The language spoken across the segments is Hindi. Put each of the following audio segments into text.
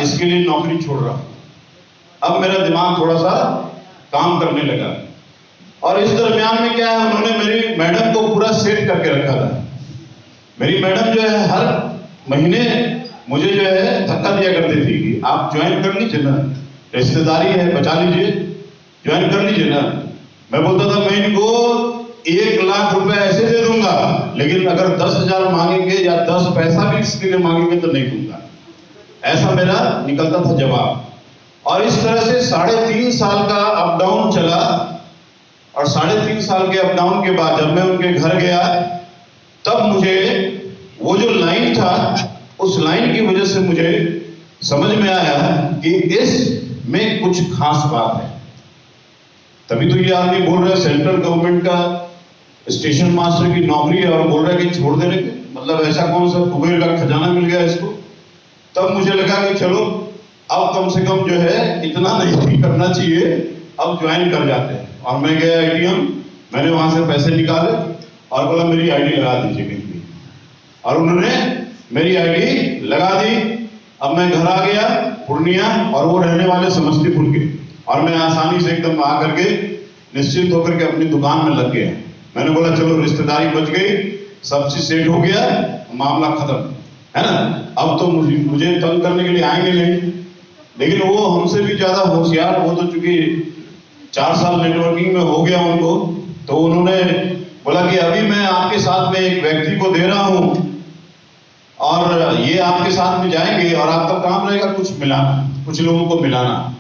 इसके लिए नौकरी छोड़ रहा हूं। अब मेरा दिमाग थोड़ा सा काम करने लगा और इस दरमियान में क्या है, उन्होंने मेरी मैडम को पूरा सेट करके रखा था। मेरी मैडम जो है हर महीने मुझे जो है धक्का दिया करती थी कि आप ज्वाइन कर लीजिए ना, रिश्तेदारी है, बचा लीजिए, ज्वाइन कर लीजिए ना। मैं बोलता था मैं इनको 1 लाख रुपए ऐसे दे दूंगा, लेकिन अगर 10,000 मांगेंगे या 10 पैसा भी इसके लिए मांगेंगे तो नहीं दूंगा। ऐसा मेरा निकलता था जवाब। और इस तरह से 3.5 साल का अप डाउन चला और 3.5 साल के अप डाउन के बाद जब मैं उनके घर गया तब मुझे वो जो लाइन था, उस लाइन की वजह से मुझे समझ में आया कि इसमें कुछ खास बात है। तभी तो ये आदमी बोल रहा है सेंट्रल गवर्नमेंट का स्टेशन मास्टर की नौकरी है और बोल रहा है कि छोड़ देने के, मतलब ऐसा कौन सा कुबेर का खजाना मिल गया इसको। तब मुझे लगा कि चलो अब कम से कम जो है इतना नहीं करना चाहिए, अब ज्वाइन कर जाते हैं। और मैं गया ATM, मैंने वहां से पैसे निकाले और बोला मेरी आईडी लगा दीजिए कहीं भी, और उन्होंने मेरी आईडी लगा दी। अब मैं घर आ गया पूर्णिया और वो रहने वाले समस्तीपुर के, और मैं आसानी से एकदम आकर के निश्चिंत होकर के अपनी दुकान में लग गया। मैंने बोला चलो रिश्तेदारी बच गई, सब चीज सेट हो गया, मामला खत्म है ना। अब तो मुझे तंग करने के लिए आएंगे नहीं। लेकिन वो हमसे भी ज्यादा होशियार, वो तो चूंकि 4 साल नेटवर्किंग में हो गया उनको, तो उन्होंने बोला कि अभी मैं आपके साथ में एक व्यक्ति को दे रहा हूं और ये आपके साथ में जाएंगे और आपका काम रहेगा कुछ मिलाना, कुछ लोगों को मिलाना।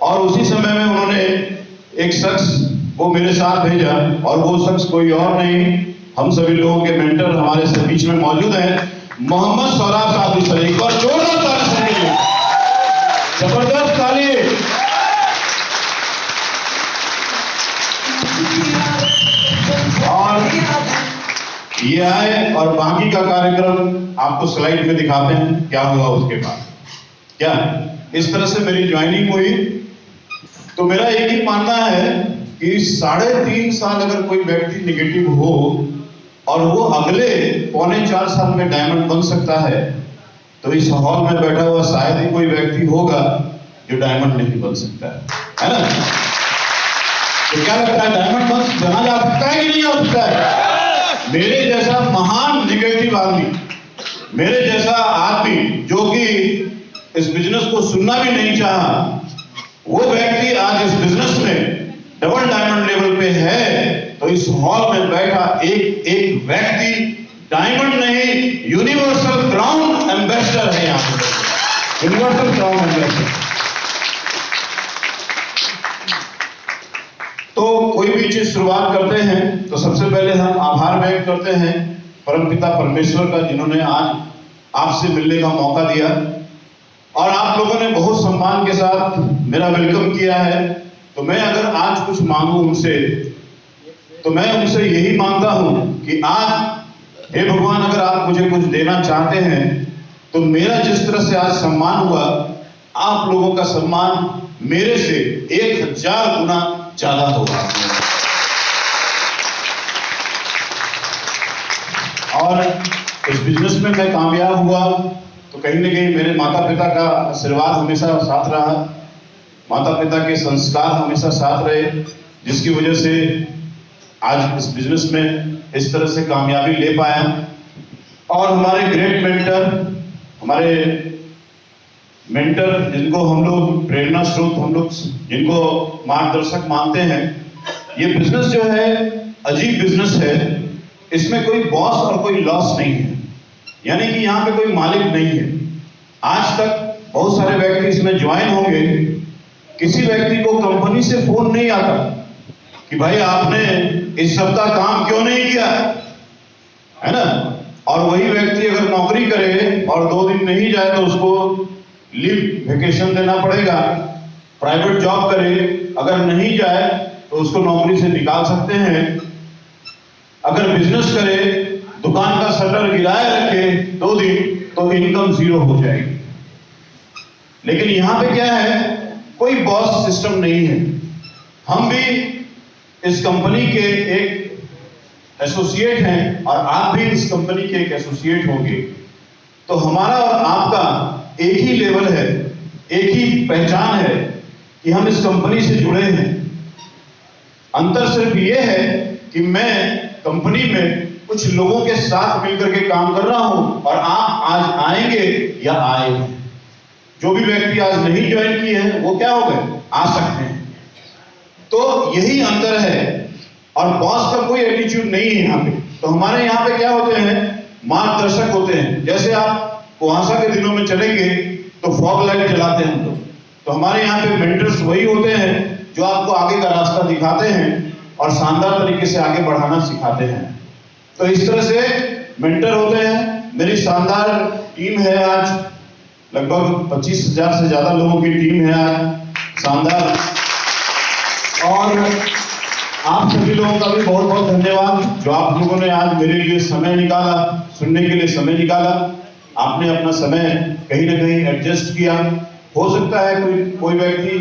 और उसी समय में उन्होंने एक शख्स वो मेरे साथ भेजा, और वो शख्स कोई और नहीं, हम सभी लोगों के मेंटर हमारे से बीच में मौजूद हैं, मोहम्मद सौराब साहब। सर एक बार जोरदार ताली सुनिए, जबरदस्त ताली। और ये आए और बाकी का कार्यक्रम आपको स्लाइड में दिखाते हैं क्या हुआ उसके बाद। क्या इस तरह से मेरी ज्वाइनिंग हुई। तो मेरा एक ही मानना है कि 3.5 साल अगर कोई व्यक्ति निगेटिव हो और वो अगले 3.25 साल में डायमंड बन सकता है, तो इस हॉल में बैठा हुआ शायद ही कोई व्यक्ति होगा जो डायमंड नहीं बन सकता है ना। तो क्या लगता है, डायमंड बना जा सकता है कि नहीं जा सकता है? मेरे जैसा महान निगेटिव आदमी, मेरे जैसा आदमी जो कि इस बिजनेस को सुनना भी नहीं चाहा, वो व्यक्ति आज इस बिजनेस में डबल डायमंड लेवल पे है। तो इस हॉल में बैठा एक एक व्यक्ति डायमंड नहीं, यूनिवर्सल क्राउन एम्बेसडर है। यहाँ पे यूनिवर्सल क्राउन एम्बेसडर। तो कोई भी चीज शुरुआत करते हैं तो सबसे पहले हम आभार व्यक्त करते हैं परमपिता परमेश्वर का, जिन्होंने आज आपसे मिलने का मौका दिया और आप लोगों ने बहुत सम्मान के साथ मेरा वेलकम किया है। तो मैं अगर आज कुछ मांगू उनसे, तो मैं उनसे यही मांगता हूं कि आज हे भगवान, अगर आप मुझे कुछ देना चाहते हैं तो मेरा जिस तरह से आज सम्मान हुआ, आप लोगों का सम्मान मेरे से 1000 गुना ज्यादा होगा। और इस बिजनेस में मैं कामयाब हुआ तो कहीं ना कहीं मेरे माता पिता का आशीर्वाद हमेशा साथ रहा, माता पिता के संस्कार हमेशा साथ रहे, जिसकी वजह से आज इस बिजनेस में इस तरह से कामयाबी ले पाया। और हमारे ग्रेट मेंटर जिनको हम लोग प्रेरणा स्रोत, हम लोग जिनको मार्गदर्शक मानते हैं, ये बिजनेस जो है अजीब बिजनेस है। इसमें कोई बॉस और कोई लॉस नहीं है, यानी कि यहाँ पे कोई मालिक नहीं है। आज तक बहुत सारे व्यक्ति इसमें ज्वाइन होंगे, किसी व्यक्ति को कंपनी से फोन नहीं आता कि भाई आपने इस सप्ताह काम क्यों नहीं किया, है ना। और वही व्यक्ति अगर नौकरी करे और 2 दिन नहीं जाए तो उसको लीव वेकेशन देना पड़ेगा। प्राइवेट जॉब करे, अगर नहीं जाए तो उसको नौकरी से निकाल सकते हैं। अगर बिजनेस करे, दुकान का शटर गिराए रखे 2 दिन, तो इनकम 0 हो जाएगी। लेकिन यहां पे क्या है, कोई बॉस सिस्टम नहीं है। हम भी इस कंपनी के एक एसोसिएट हैं और आप भी इस कंपनी के एक एसोसिएट होंगे। तो हमारा और आपका एक ही लेवल है, एक ही पहचान है कि हम इस कंपनी से जुड़े हैं। अंतर सिर्फ ये है कि मैं कंपनी में कुछ लोगों के साथ मिलकर के काम कर रहा हूं और आप आज आएंगे या आए। जो भी व्यक्ति आज नहीं ज्वाइन किए हैं वो क्या हो गए, आ सकते हैं। तो यही अंतर है और बॉस का कोई एटीट्यूड नहीं है यहाँ पे। तो हमारे यहाँ पे क्या होते हैं, मार्गदर्शक होते हैं। जैसे आप कुहासा के दिनों में चलेंगे तो फॉग लाइट जलाते हैं हम लोग, तो हमारे यहाँ पे मेंटर्स वही होते हैं जो आपको आगे का रास्ता दिखाते हैं और शानदार तरीके से आगे बढ़ाना सिखाते हैं। तो इस तरह से मेंटर होते हैं। मेरी शानदार टीम है, आज लगभग 25,000 से ज्यादा लोगों की टीम है आज, शानदार। और आप सभी लोगों का भी बहुत बहुत धन्यवाद जो आप लोगों ने आज मेरे लिए समय निकाला, सुनने के लिए समय निकाला। आपने अपना समय कहीं ना कहीं एडजस्ट किया। हो सकता है कोई व्यक्ति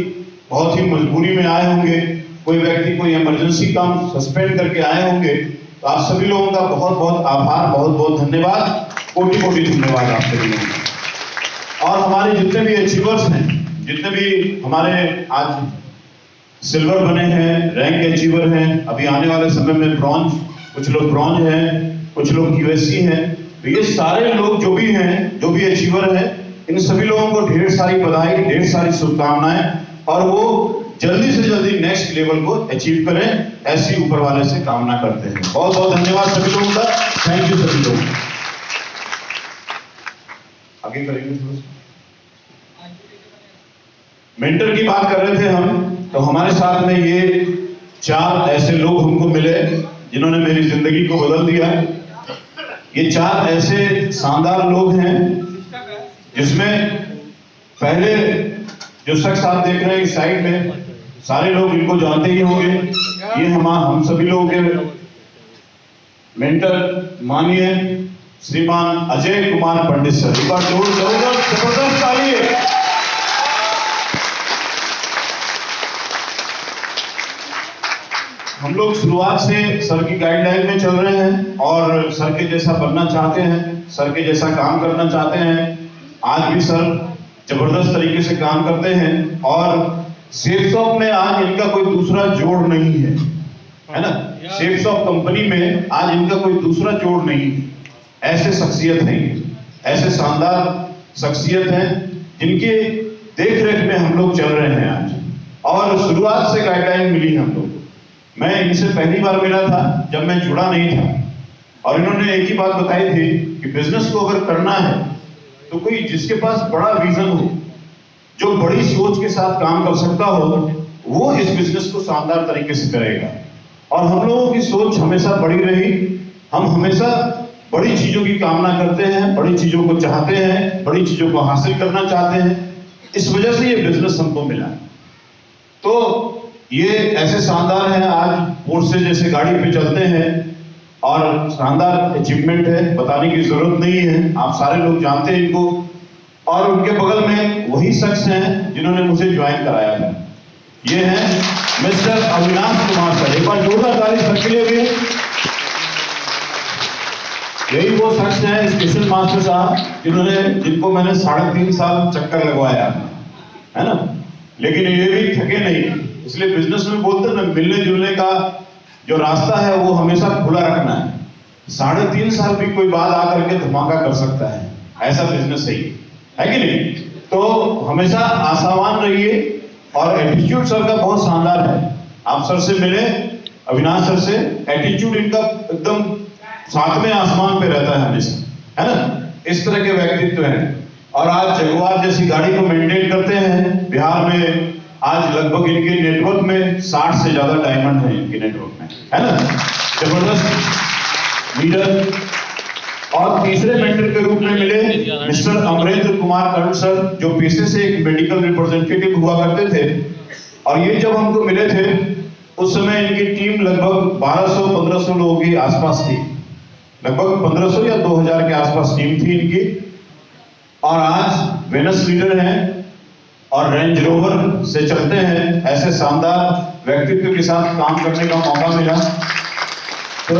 बहुत ही मजबूरी में आए होंगे, कोई व्यक्ति कोई इमरजेंसी काम सस्पेंड करके आए होंगे। तो आप सभी लोगों का बहुत बहुत आभार, बहुत बहुत धन्यवाद, कोटि कोटि धन्यवाद आप सभी लोगों का। और हमारे जितने भी अचीवर्स हैं, जितने भी हमारे आज सिल्वर बने हैं, रैंक अचीवर हैं, अभी आने वाले समय में ब्रॉन्ज, कुछ लोग ब्रॉन्ज हैं, कुछ लोग यूएससी हैं। तो ये सारे लोग जो भी हैं, जो भी अचीवर हैं, इन सभी लोगों को ढेर सारी बधाई, ढेर सारी शुभकामनाएं, और वो जल्दी से जल्दी नेक्स्ट लेवल को अचीव करें, ऐसी ऊपर वाले से कामना करते हैं। बहुत बहुत धन्यवाद सभी लोगों का, थैंक यू सभी लोग। आगे करेंगे थोड़ा सा। मेंटर की बात कर रहे थे हम, तो हमारे साथ में ये 4 ऐसे लोग हमको मिले जिन्होंने मेरी जिंदगी को बदल दिया। ये 4 ऐसे शानदार लोग हैं जिसमें पहले जो शख्स आप देख रहे हैं इस साइड में, सारे लोग इनको जानते ही होंगे। ये हम सभी लोगों के मेंटर माननीय श्रीमान अजय कुमार पंडित सर। एक बार जबरदस्त ताली। हम लोग शुरुआत से सर की गाइडलाइन में चल रहे हैं और सर के जैसा बनना चाहते हैं, सर के जैसा काम करना चाहते हैं। आज भी सर जबरदस्त तरीके से काम करते हैं और शेप शॉप में आज इनका कोई दूसरा जोड़ नहीं है ना। शेप शॉप कंपनी में आज इनका कोई दूसरा जोड़ नहीं है। ऐसे शख्सियत हैं, ऐसे शानदार शख्सियत हैं जिनके देख रेख में हम लोग चल रहे हैं आज, और शुरुआत से गाइडलाइन मिली हम लोग। मैं इनसे पहली बार मिला था जब मैं जुड़ा नहीं था, और इन्होंने एक ही बात बताई थी कि बिजनेस को अगर करना है तो कोई जिसके पास बड़ा विजन हो, जो बड़ी सोच के साथ काम कर सकता हो, वो इस बिजनेस को शानदार तरीके से करेगा। और हम लोगों की सोच हमेशा बड़ी रही। हम हमेशा बड़ी चीजों की कामना करते हैं, बड़ी चीजों को चाहते हैं, बड़ी चीजों को हासिल करना चाहते हैं। इस वजह से ये बिजनेस हमको मिला। तो ये ऐसे शानदार हैं, आज पोर्शे जैसे गाड़ी पे चलते हैं और शानदार अचीवमेंट है, बताने की जरूरत नहीं है, आप सारे लोग जानते हैं इनको। और उनके बगल में वही शख्स हैं जिन्होंने मुझे ज्वाइन कराया था। ये हैं मिस्टर अविनाश कुमार सर। एक बार जोरदार ताली सर के लिए भी। यही वो शख्स हैं स्पेशल मास्टर साहब जिनको मैंने 3.5 साल चक्कर लगवाया है ना। लेकिन ये भी थके नहीं, इसलिए बिजनेस में बोलते हैं ना, मिलने जुलने का जो रास्ता है वो हमेशा खुला रखना है। 3.5 साल भी कोई बात आकर के धमाका कर सकता है, ऐसा बिजनेस है कि नहीं। तो हमेशा आशावान रहिए। और एटीट्यूड सर का बहुत शानदार है। आप सर से मिले, अविनाश सर से, एटीट्यूड इनका एकदम 7वें आसमान पे रहता है हमेशा, है ना। इस तरह के व्यक्तित्व हैं और आज जगुआर जैसी गाड़ी को मेंटेन करते हैं। बिहार में आज लगभग इनके नेटवर्क में 60 से ज्यादा डायमंड है इनके नेटवर्क में, है ना। जबरदस्त लीडर। और तीसरे मेंटर के रूप में मिले मिस्टर अमरेंद्र कुमार कर्ण सर, जो पेशे से एक मेडिकल रिप्रेजेंटेटिव हुआ करते थे। और ये जब हमको मिले थे उस समय इनकी टीम लगभग 1200-1500 लोगों के आसपास थी, लगभग 1500 या 2000 के आसपास टीम थी इनकी। और आज वेनस लीडर हैं और रेंज रोवर से चलते हैं। ऐसे शानदार व्यक्तित्व के साथ काम करने का मौका मिला। तो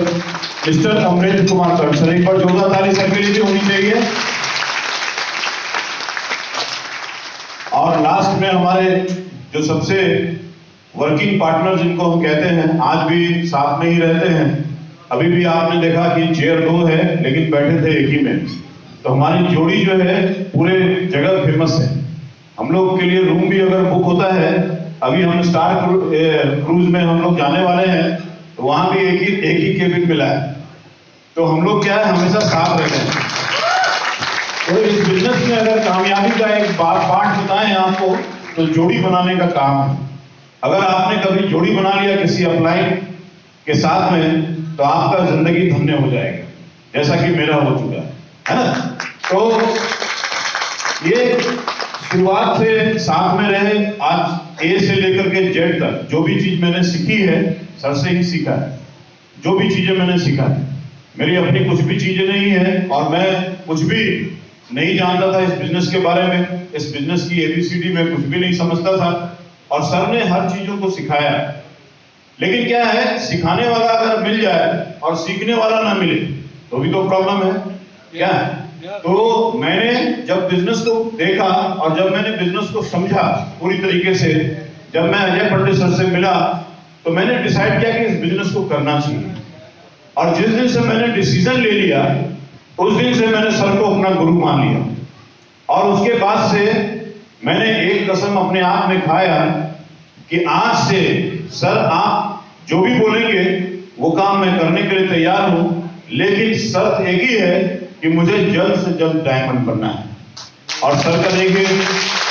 मिस्टर अमरेंद्र कुमार कर्ण सर, एक बार जोरदार ताली सर के लिए होनी चाहिए। और लास्ट में हमारे जो सबसे वर्किंग पार्टनर जिनको हम कहते हैं, आज भी साथ में ही रहते हैं। अभी भी आपने देखा कि चेयर 2 है लेकिन बैठे थे एक ही में। तो हमारी जोड़ी जो है पूरे जगह फेमस है। हम लोग के लिए रूम भी अगर बुक होता है, अभी हम स्टार क्रूज में हम लोग जाने वाले हैं, तो वहां भी एक ही केबिन मिला है। तो हम लोग क्या है, हमेशा साथ रहते हैं। तो इस बिजनेस में अगर कामयाबी का एक पार्ट बताएं आपको, तो जोड़ी बनाने का काम है। अगर आपने कभी जोड़ी बना लिया किसी अपलाइन के साथ में, तो आपका जिंदगी धन्य हो जाएगा, जैसा कि मेरा हो चुका है ना। तो ये शुरुआत से साथ में रहे, आज ए से लेकर के जेड तक जो भी चीज मैंने सीखी है, सर से ही सीखा है। जो भी चीजें मैंने सीखा है, मेरी अपनी कुछ भी चीजें नहीं है, और मैं कुछ भी नहीं जानता था इस बिजनेस के बारे में। इस बिजनेस की ABCD में कुछ भी नहीं समझता था, और सर ने हर चीजों को सिखाया। लेकिन क्या है, सिखाने वाला अगर मिल जाए और सीखने वाला ना मिले तो भी तो प्रॉब्लम है। क्या है? तो मैंने जब बिजनेस को देखा और जब मैंने बिजनेस को समझा पूरी तरीके से, जब मैं अजय पंडित सर से मिला, तो मैंने डिसाइड किया कि इस बिजनेस को करना चाहिए। और जिस दिन से मैंने डिसीजन ले लिया, उस दिन से मैंने सर को अपना गुरु मान लिया। और उसके बाद से मैंने एक कसम अपने आप में खाया कि आज से सर आप जो भी बोलेंगे वो काम मैं करने के लिए तैयार हूं, लेकिन शर्त एक ही है कि मुझे जल्द से जल्द डायमंड बनना है। और सर का देखिए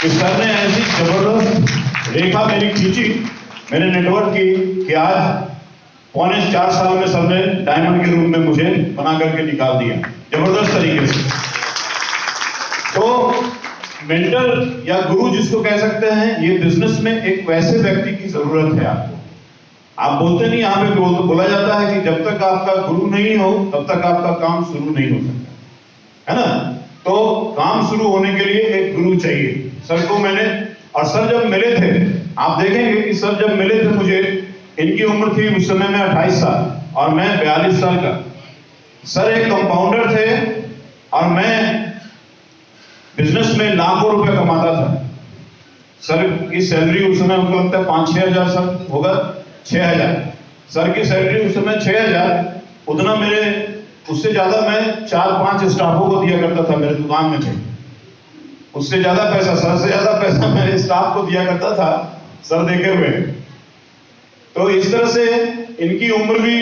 कि सर ने ऐसी जबरदस्त रेखा मेरी खींची मेरे नेटवर्क की, कि आज 3.25 साल में सर ने डायमंड के रूप में मुझे बना करके निकाल दिया जबरदस्त तरीके से। तो मेंटर या गुरु जिसको कह सकते हैं, ये बिजनेस में एक वैसे व्यक्ति की जरूरत है आपको। आप बोलते नहीं, यहाँ पे बोला जाता है कि जब तक आपका गुरु नहीं हो तब तक आपका काम शुरू नहीं हो सकता, है ना। तो काम शुरू होने के लिए एक गुरु चाहिए। सर को मैंने, और सर जब मिले थे, आप देखेंगे कि सर जब मिले थे मुझे, इनकी उम्र थी उस समय में 28 साल और मैं 42 साल का। सर एक कंपाउंडर थे और मैं बिजनेस में लाखों रुपए कमाता था। सर की सैलरी उस समय हमको लगता है 5-6 हजार सर होगा, 6,000 सर की सैलरी उस समय 6,000। उतना मेरे, उससे ज्यादा मैं 4-5 स्टाफों को दिया करता था, मेरे दुकान में थे। उससे ज्यादा पैसा, सर से ज्यादा पैसा मैं स्टाफ को दिया करता था, सर देखे हुए। तो इस तरह से इनकी उम्र भी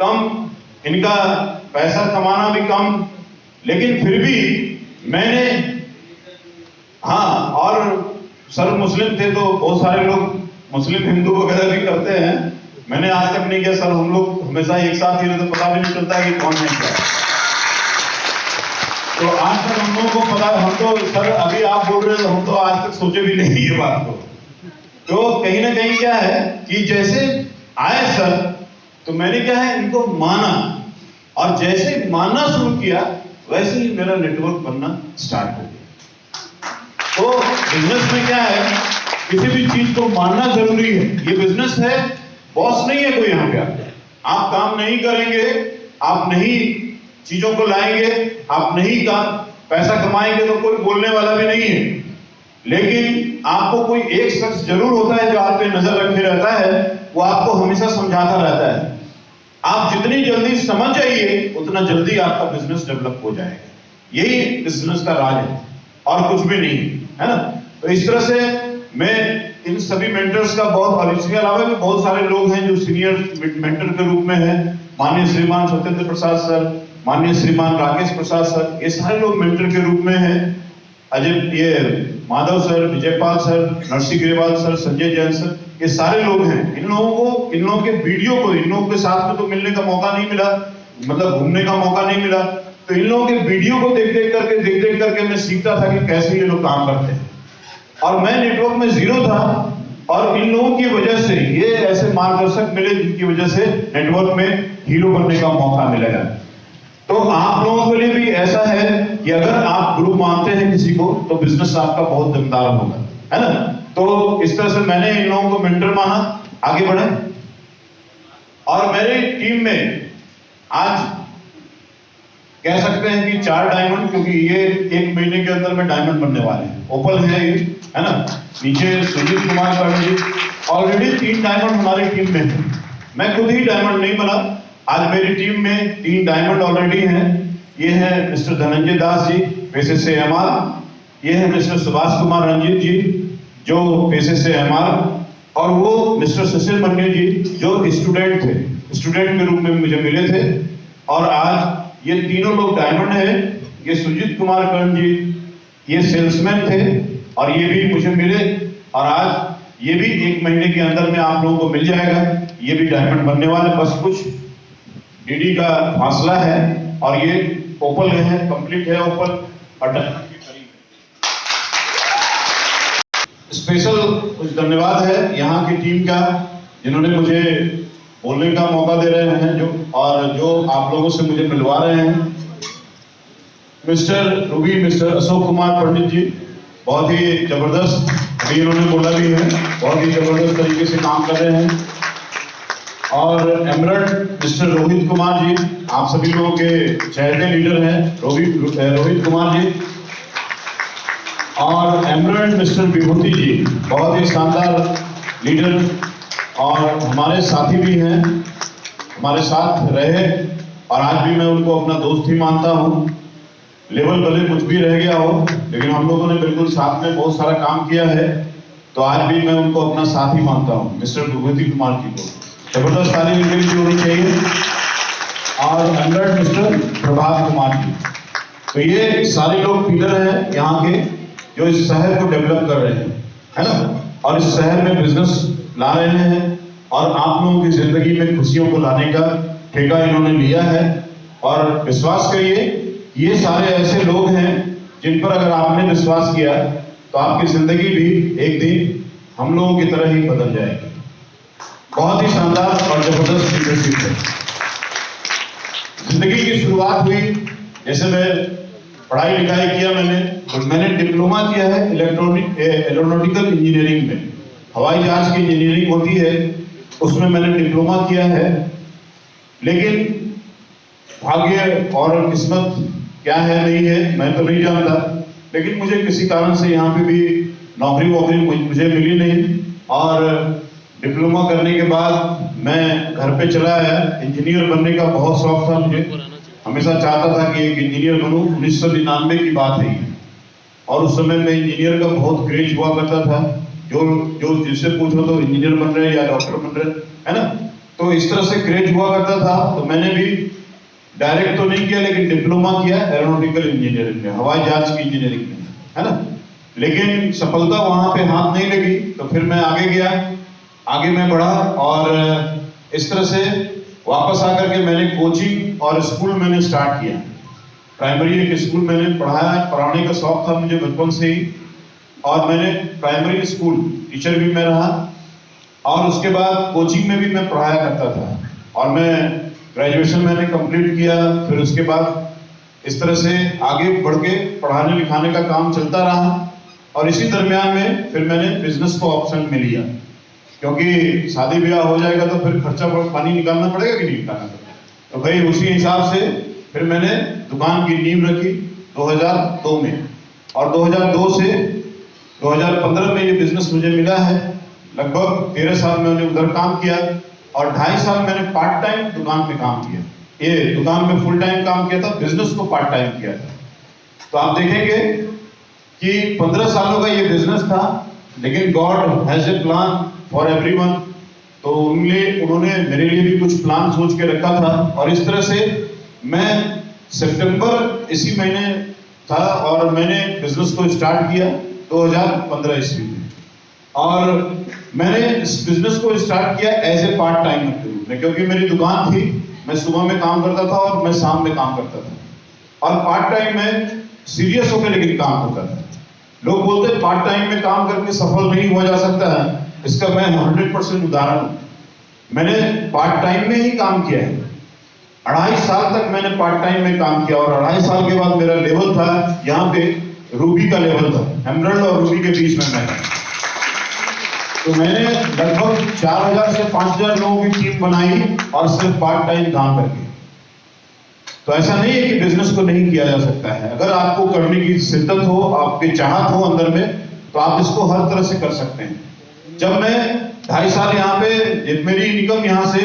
कम, इनका पैसा कमाना भी कम, लेकिन फिर भी मैंने, हाँ, और सर मुस्लिम थे तो बहुत सारे लोग मुस्लिम हिंदू वगैरह भी करते हैं। मैंने आज तक नहीं किया। सर हम लोग हमेशा एक साथ ही रहते, पता भी नहीं चलता कि कौन है क्या। तो आज तक हम लोगों को पता, हम तो सर अभी आप बोल रहे हो, हम तो आज तक सोचे भी नहीं ये बात को। तो कहीं ना कहीं क्या है कि जैसे आए सर, तो मैंने क्या है इनको माना, और जैसे मानना शुरू किया वैसे ही मेरा नेटवर्क बनना स्टार्ट हो गया। तो बिजनेस में क्या है, किसी भी चीज को मानना जरूरी है। ये बिजनेस है, बॉस नहीं है कोई यहाँ पे। आप काम नहीं करेंगे, आप नहीं चीजों को लाएंगे, आप नहीं पैसा कमाएंगे तो कोई बोलने वाला भी नहीं है। लेकिन आपको कोई एक शख्स जरूर होता है जो आप पे नजर रखे रहता है, वो आपको हमेशा समझाता रहता है। आप जितनी जल्दी समझ जाइए उतना जल्दी आपका बिजनेस डेवलप हो जाएगा। यही बिजनेस का राज है और कुछ भी नहीं है ना। तो इस तरह से मैं इन सभी मेंटर्स का बहुत, और इसके अलावा भी बहुत सारे लोग हैं जो सीनियर मेंटर के रूप में हैं। माननीय श्रीमान सत्येंद्र प्रसाद सर, माननीय श्रीमान राकेश प्रसाद सर, ये सारे लोग मेंटर के रूप में हैं। अजय, ये Madhav sir, Vijaypal sir, Narsingh Grewal sir, Sanjay Jain sir, ये सारे लोग हैं। इन लोगों के वीडियो को, इन लोगों के साथ में तो मिलने का मौका नहीं मिला, मतलब घूमने का मौका नहीं मिला। तो इन लोगों के वीडियो को देख देख करके मैं सीखता था कि कैसे ये लोग काम करते हैं। और मैं नेटवर्क में जीरो था, और इन लोगों की वजह से ये ऐसे मार्गदर्शक मिले जिनकी वजह से नेटवर्क में हीरो बनने का मौका मिलेगा। तो आप लोगों के लिए भी ऐसा है कि अगर आप गुरु मानते हैं किसी को, तो बिजनेस आपका बहुत दमदार होगा, है ना। तो इस तरह से मैंने इन लोगों को मेंटर माना, आगे बढ़े। और मेरी टीम में आज कह सकते हैं कि 4 डायमंड, क्योंकि ये 1 महीने के अंदर में डायमंड बनने वाले हैं। ओपल है ये, है ना। नीचे सुजीत कुमार कर्ण जी, ऑलरेडी 3 डायमंड हमारी टीम में है। मैं खुद ही डायमंड नहीं बना, आज मेरी टीम में 3 डायमंड ऑलरेडी हैं। ये है मिस्टर धनंजय दास जी, पेशे से एमआर। ये है मिस्टर सुभाष कुमार रंजीत जी, जो पेशे से एमआर, और वो मिस्टर सुशील मन्य जी, जो स्टूडेंट थे, स्टूडेंट के रूप में मुझे मिले थे। और आज ये तीनों लोग डायमंड हैं। ये सुजीत कुमार कर्ण जी, ये सेल्समैन थे और ये भी मुझे मिले, और आज ये भी 1 महीने के अंदर में आप लोगों को मिल जाएगा, ये भी डायमंड बनने वाले। बस कुछ डीडी का फासला है, और ये ओपल है, कंप्लीट है ओपल, और डायमंड के करीब है। स्पेशल कुछ धन्यवाद है यहाँ की टीम का, जिन्होंने मुझे बोलने का मौका दे रहे हैं, जो आप लोगों से मुझे मिलवा रहे हैं। Mister Ruby, mister Ashok Kumar Pandit ji, बहुत ही जबरदस्त, अभी इन्होंने बोला भी है, बहुत ही जबरदस्त तरीके से काम कर रहे हैं। और एमरल्ड मिस्टर रोहित कुमार जी, आप सभी लोगों के चहेते लीडर हैं, रोहित कुमार जी। और एमरल्ड मिस्टर विभूति जी, बहुत ही शानदार लीडर और हमारे साथी भी हैं, हमारे साथ रहे, और आज भी मैं उनको अपना दोस्त ही मानता हूँ। लेवल भले कुछ भी रह गया हो, लेकिन हम लोगों ने बिल्कुल साथ में बहुत सारा काम किया है, तो आज भी मैं उनको अपना साथी मानता हूँ, मिस्टर विभूति कुमार जी को। जबरदस्त ताली इनके लिए होनी चाहिए। और एमरल्ड मिस्टर प्रभात कुमार जी, तो ये सारे लोग पिलर हैं यहाँ के, जो इस शहर को डेवलप कर रहे हैं, है ना, और इस शहर में बिजनेस ला रहे हैं, और आप लोगों की जिंदगी में खुशियों को लाने का ठेका इन्होंने लिया है। और विश्वास करिए, ये सारे ऐसे लोग हैं जिन पर अगर आपने विश्वास किया तो आपकी जिंदगी भी एक दिन हम लोगों की तरह ही बदल जाएगी। बहुत ही शानदार और जबरदस्त लीडरशिप है। जिंदगी की शुरुआत हुई, जैसे मैं पढ़ाई लिखाई किया, मैंने डिप्लोमा किया है एरोनॉटिकल इंजीनियरिंग में, हवाई जहाज की इंजीनियरिंग होती है, उसमें मैंने डिप्लोमा किया है। लेकिन भाग्य और किस्मत क्या है नहीं है मैं तो नहीं जानता, लेकिन मुझे किसी कारण से यहाँ पे भी नौकरी वोकरी मुझे मिली नहीं। और डिप्लोमा करने के बाद मैं घर पे चला आया। इंजीनियर बनने का बहुत शौक था मुझे, हमेशा चाहता था कि एक इंजीनियर बनूं। 1999 की बात है, और उस समय में इंजीनियर का बहुत क्रेज हुआ करता था। जो जिससे पूछो तो इंजीनियर बन रहे या डॉक्टर बन रहे, है ना, तो इस तरह से क्रेज हुआ करता था। तो मैंने भी डायरेक्ट तो नहीं किया, लेकिन डिप्लोमा किया एरोनॉटिकल इंजीनियरिंग में, हवाई जहाज की इंजीनियरिंग में, है ना। लेकिन सफलता वहां पे हाथ नहीं लगी, तो फिर मैं आगे गया, आगे मैं बढ़ा, और इस तरह से वापस आकर के मैंने कोचिंग और स्कूल मैंने स्टार्ट किया। प्राइमरी एक स्कूल मैंने पढ़ाने का शौक था मुझे बचपन से ही, और मैंने प्राइमरी स्कूल टीचर भी मैं रहा, और उसके बाद कोचिंग में भी मैं पढ़ाया करता था, और मैं ग्रेजुएशन मैंने कंप्लीट किया। फिर उसके बाद इस तरह से आगे बढ़ के पढ़ाने लिखाने का काम चलता रहा, और इसी दरमियान में फिर मैंने बिजनेस को ऑप्शन में लिया, क्योंकि शादी ब्याह हो जाएगा तो फिर खर्चा पानी निकालना पड़ेगा कि नहीं निकालना पड़ेगा। तो भाई उसी हिसाब से फिर मैंने दुकान की नींव रखी 2002 में, और 2002 से 2015 में ये बिजनेस मुझे मिला है। लगभग 13 साल मैंने उधर काम किया, और 2.5 साल मैंने पार्ट टाइम दुकान पे काम किया। ये दुकान में फुल टाइम काम किया था, बिजनेस को पार्ट टाइम किया था। तो आप देखेंगे कि 15 सालों का ये बिजनेस था, लेकिन God has a plan for everyone. तो उन्होंने मेरे लिए भी कुछ प्लान सोच के रखा था, और इस तरह से मैं सितंबर इसी महीने था, और मैंने बिजनेस को स्टार्ट किया 2015 ईस्वी में। और मैंने इस बिजनेस को स्टार्ट किया एज ए पार्ट टाइम के रूप में, क्योंकि मेरी दुकान थी, मैं सुबह में काम करता था और मैं शाम में काम करता था, और पार्ट टाइम में सीरियस होकर लेकिन काम होता था। लोग बोलते पार्ट टाइम में काम करके सफल नहीं हुआ जा सकता है, इसका मैं 100% उदाहरण हूं। मैंने पार्ट टाइम में ही काम किया है, 2.5 साल तक मैंने पार्ट टाइम में काम किया, और 2.5 साल के बाद मेरा लेवल था यहाँ पे रूबी का लेवल था, एमरल्ड और रूबी के बीच में मैं। तो मैंने लगभग 4000 से 5000 लोगों की टीम बनाई, और सिर्फ पार्ट टाइम काम करके। तो ऐसा नहीं है कि बिजनेस को नहीं किया जा सकता है। अगर आपको करने की शिद्दत हो, आपकी चाहत हो अंदर में, तो आप इसको हर तरह से कर सकते हैं। जब मैं 2.5 साल यहाँ पे, मेरी इनकम यहाँ से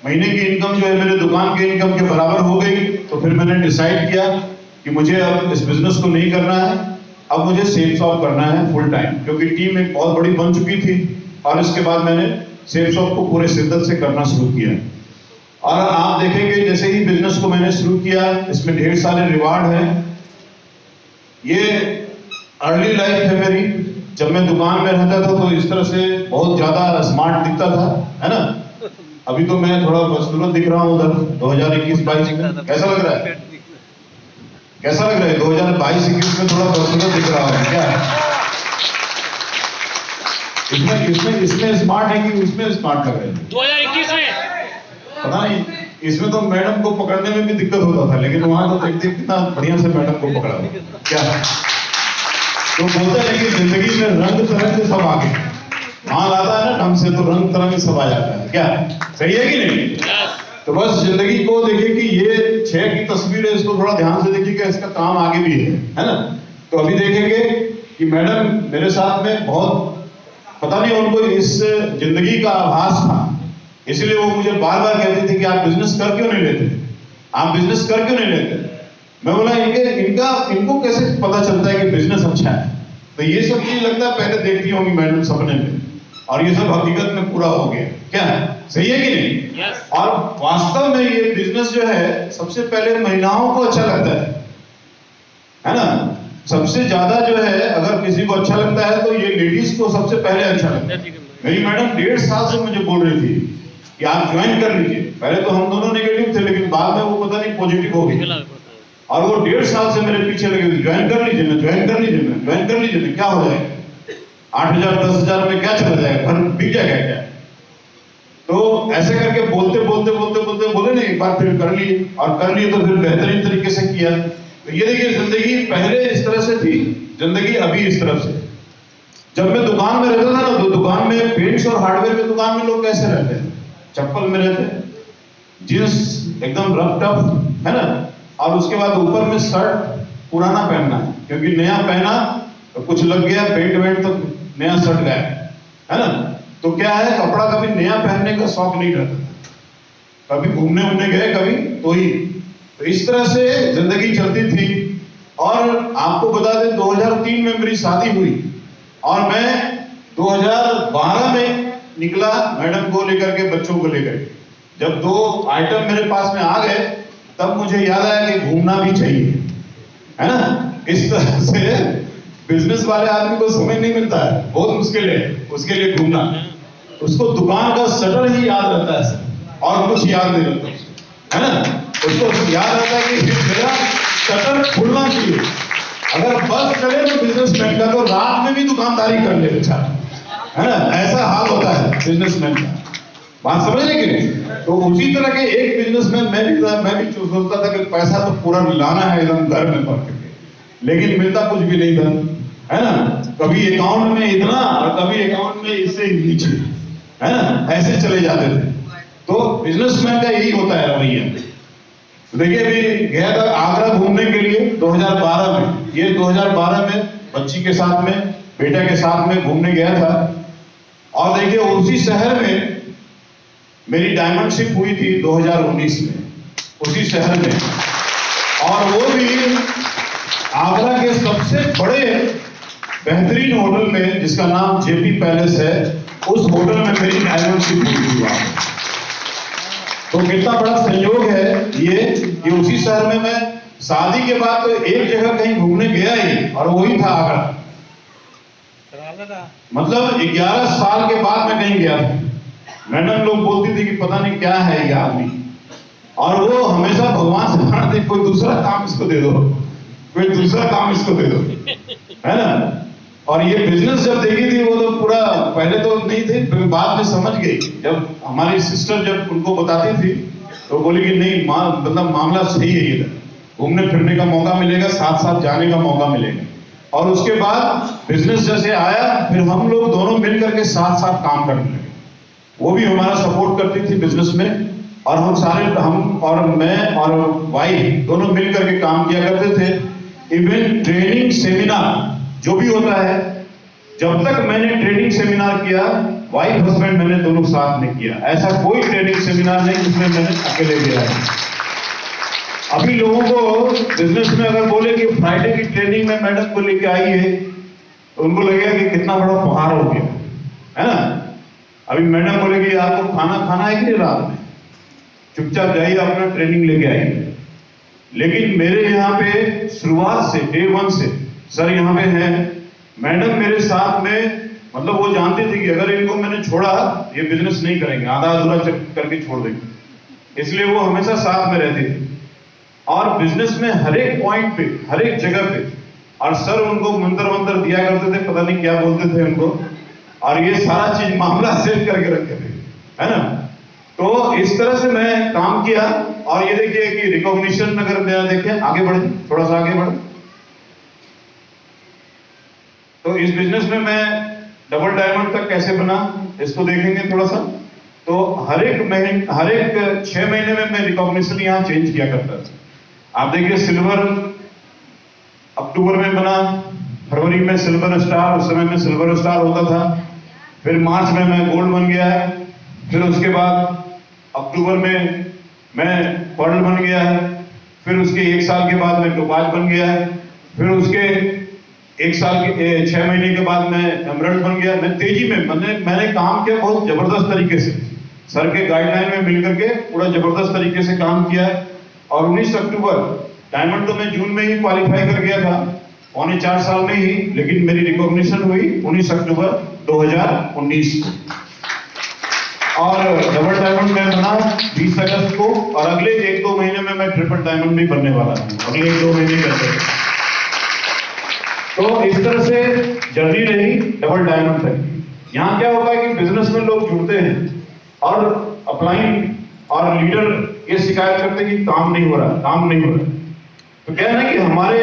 महीने की इनकम जो है मेरे दुकान के इनकम के बराबर हो गई, तो फिर मैंने डिसाइड किया कि मुझे अब इस बिजनेस को नहीं करना है, अब मुझे सेल्स शॉप करना है फुल टाइम, क्योंकि टीम एक बहुत बड़ी बन चुकी थी। और इसके बाद मैंने सेल्स शॉप को पूरे शिद्दत से करना शुरू किया। और आप देखेंगे जैसे ही बिजनेस को मैंने शुरू किया, इसमें ढेर सारे रिवार्ड हैं। ये अर्ली लाइफ है मेरी। जब मैं दुकान में रहता था तो इस तरह से बहुत ज्यादा स्मार्ट दिखता था, है ना। अभी तो मैं थोड़ा बदसूरत दिख रहा हूँ उधर 2021-22 में। कैसा लग रहा है? कैसा लग रहा है? 2022-21 में थोड़ा बदसूरत दिख रहा हूँ क्या? इसमें स्मार्ट है कि उसमें स्मार्ट लग रहे हैं? 2021 में पता नहीं, इसमें तो मैडम को पकड़ने में भी दिक्कत होता था, लेकिन वहां तो देखते कितना बढ़िया से मैडम को पकड़ा क्या। तो बोलते हैं कि जिंदगी में रंग तरंग सब आ गए, माल आता है ना ढंग से तो रंग तरंग सब आ जाता है क्या। सही है कि नहीं? तो बस जिंदगी को देखिए कि ये 6 की तस्वीर है, इसको थोड़ा ध्यान से देखिएगा, इसका काम आगे भी है ना। तो अभी देखेंगे कि मैडम मेरे साथ में बहुत, पता नहीं उनको इस जिंदगी का आभास था, इसलिए वो मुझे बार बार कहते थे कि आप बिजनेस कर क्यों नहीं लेते, आप बिजनेस कर क्यों नहीं लेते। मैं बोला इनको कैसे पता चलता है कि बिजनेस अच्छा है। तो ये सब चीज लगता है पहले देखती होंगी मैडम सपने में, और ये सब हकीकत में पूरा हो गया क्या। सही है कि नहीं? yes. और वास्तव में ये बिजनेस जो है सबसे पहले महिलाओं को अच्छा लगता है ना। सबसे ज्यादा जो है अगर किसी को अच्छा लगता है तो ये लेडीज को सबसे पहले अच्छा लगता है। मेरी मैडम 1.5 साल से मुझे बोल रही थी कि आप ज्वाइन कर लीजिए। पहले तो हम दोनों नेगेटिव थे, लेकिन बाद में वो पता नहीं पॉजिटिव हो गई, और वो 1.5 साल से मेरे पीछे लगे हुए, ज्वाइन कर लीजिए ना, ज्वाइन कर लीजिए ना, ज्वाइन कर लीजिए ना, क्या हो जाएगा, 8,000 10,000 में क्या चला जाएगा, घर बिक जाएगा क्या। तो ऐसे करके बोलते बोले नहीं, एक बार फिर कर लिए, और कर लिए तो फिर बेहतरीन तरीके से किया। तो ये देखिए जिंदगी पहले इस तरह से थी, जिंदगी अभी इस तरफ से। जब मैं दुकान में रहता था ना, तो दुकान में पेंट्स और हार्डवेयर की दुकान में लोग कैसे रहते हैं, चप्पल में रहते हैं, जींस एकदम रफ टफ है ना, और उसके बाद ऊपर में शर्ट पुराना पहनना है, क्योंकि नया पहना तो कुछ लग गया, पेंट वेंट तो नया शर्ट गया है ना। तो क्या है, कपड़ा कभी नया पहनने का शौक नहीं रहता, कभी घूमने उमने गए कभी तो ही। तो इस तरह से जिंदगी चलती थी। और आपको बता दें 2003 में मेरी शादी हुई, और मैं 2012 में निकला मैडम को लेकर के, बच्चों को लेकर के। जब 2 आइटम मेरे पास में आ गए, तब मुझे याद आया कि घूमना भी चाहिए, है ना। इस तरह से बिजनेस वाले आदमी को समय नहीं मिलता है, बहुत मुश्किल है उसके लिए घूमना। उसको दुकान का शटर ही याद रहता है, और कुछ याद नहीं रहता, है ना। उसको याद रहता है कि मेरा शटर खुलना चाहिए। अगर बस चले तो बिजनेसमैन का तो रात में भी दुकानदारी कर ले बेचारा, है ना। ऐसा हाल होता है बिजनेसमैन का, बात समझ रहे कि नहीं। तो उसी तरह के एक बिजनेसमैन मैं भी सोचता था कि पैसा तो पूरा लाना है एकदम घर में भर के, लेकिन मिलता कुछ भी नहीं था, है ना। कभी अकाउंट में इतना और कभी अकाउंट में इससे नीचे, है ना, ऐसे चले जाते थे। तो बिजनेसमैन का यही होता है रवैया। देखिए अभी गया था आगरा घूमने के लिए 2012 में, ये 2012 में बच्ची के साथ में, बेटा के साथ में घूमने गया था। और देखिए उसी शहर में मेरी डायमंडशिप हुई थी 2019 में, उसी शहर में, और वो भी आगरा के सबसे बड़े बेहतरीन होटल में, जिसका नाम जेपी पैलेस है, उस होटल में मेरी डायमंडशिप हुई थी। तो कितना बड़ा संयोग है ये कि उसी शहर में मैं शादी के बाद तो एक जगह कहीं घूमने गया ही, और वही था आगरा। मतलब 11 साल के बाद मैं कहीं गया था। मैडम लोग बोलती थी कि पता नहीं क्या है ये आदमी, और वो हमेशा भगवान से मांगते कोई दूसरा काम इसको दे दो, कोई दूसरा काम इसको दे दो, है ना। और ये बिजनेस जब देखी थी वो तो पूरा, पहले तो नहीं थे, फिर बाद में समझ गई। जब हमारी सिस्टर जब उनको बताती थी तो बोली कि नहीं मतलब मामला सही है, ये घूमने फिरने का मौका मिलेगा, साथ साथ जाने का मौका मिलेगा। और उसके बाद बिजनेस जैसे आया, फिर हम लोग दोनों मिल करके साथ साथ काम करने लगे। वो भी हमारा सपोर्ट करती थी बिजनेस में, और हम और मैं और वाइफ दोनों मिल करके काम किया करते थे। इवन ट्रेनिंग सेमिनार जो भी होता है, जब तक मैंने ट्रेनिंग सेमिनार किया, वाइफ हस्बैंड मैंने दोनों साथ में किया। ऐसा कोई ट्रेनिंग सेमिनार नहीं जिसमें मैंने अकेले गया है। अभी लोगों को बिजनेस में अगर बोले कि फ्राइडे की ट्रेनिंग में मैडम को लेके आई है, तो उनको लगेगा कि कितना बड़ा पहाड़ हो गया, है ना। अभी मैडम बोलेगी आपको खाना खाना है कि नहीं रात में, चुपचाप जाइए अपना ट्रेनिंग लेके आइए। लेकिन मेरे यहाँ पे शुरुआत से डे 1 से सर यहाँ पे है, मैडम मेरे साथ में, मतलब वो जानते थे कि अगर इनको मैंने छोड़ा ये बिजनेस नहीं करेंगे, आधा अधूरा करके छोड़ देंगे, इसलिए वो हमेशा साथ में रहते थे। और बिजनेस में हर एक पॉइंट पे, हर एक जगह पे, और सर उनको मंत्र दिया करते थे, पता नहीं क्या बोलते थे उनको, और ये सारा चीज मामला सेट करके रखे थे, है ना। तो इस तरह से मैं काम किया। और ये देखिए कि रिकॉग्निशन अगर मेरा देखें, आगे बढ़े, थोड़ा सा आगे बढ़े, तो इस बिजनेस में मैं डबल डायमंड तक कैसे बना इसको देखेंगे थोड़ा सा। तो हर एक 6 महीने में मैं रिकॉग्निशन यहाँ चेंज किया करता था। आप देखिए सिल्वर अक्टूबर में बना, फरवरी में सिल्वर स्टार, उस समय में सिल्वर स्टार होता था, फिर मार्च में मैं गोल्ड बन गया, फिर उसके बाद अक्टूबर में मैं पर्ल बन गया, फिर उसके 1 साल के बाद मैं टोपाज बन गया, फिर उसके 1 साल के 6 महीने के बाद मैं एमरल्ड बन गया। मैं तेजी में मैंने काम किया बहुत जबरदस्त तरीके से, सर के गाइडलाइन में मिलकर के पूरा जबरदस्त तरीके से काम किया। और 19 अक्टूबर डायमंड तो मैं जून में ही क्वालिफाई कर गया था, 4.25 साल में ही, लेकिन मेरी रिकॉग्निशन हुई 19 अक्टूबर 2019 और डबल डायमंड में बना 20 अगस्त को। और अगले 1-2 महीने में मैं ट्रिपल डायमंड भी बनने वाला हूँ, अगले 1-2 महीने करते। तो इस तरह से जर्नी रही डबल डायमंड तक। यहाँ क्या होता है कि बिजनेस में लोग जुड़ते हैं और अपलाइन और लीडर ये शिकायत करते हैं कि काम नहीं हो रहा। तो क्या है ना कि हमारे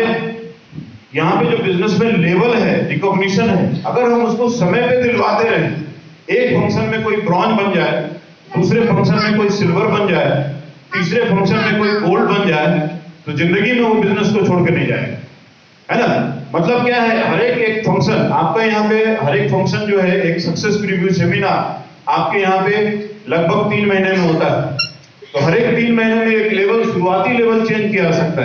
यहाँ पे जो बिजनेस में लेवल है, रिकॉग्निशन है, अगर हम उसको समय पे दिलवाते रहे, एक फंक्शन में कोई ब्रॉन्ज बन जाए, दूसरे फंक्शन में कोई सिल्वर बन जाए, तीसरे फंक्शन में कोई गोल्ड बन जाए, तो जिंदगी में वो बिजनेस को छोड़ के नहीं जाएगा, है ना। मतलब क्या है, हर एक फंक्शन आपका यहाँ पे, हर एक फंक्शन जो है, एक सक्सेस प्रीव्यू सेमिनार आपके यहाँ पे लगभग 3 महीने में होता है। तो हर एक 3 महीने में एक लेवल, शुरुआती लेवल चेंज किया जा सकता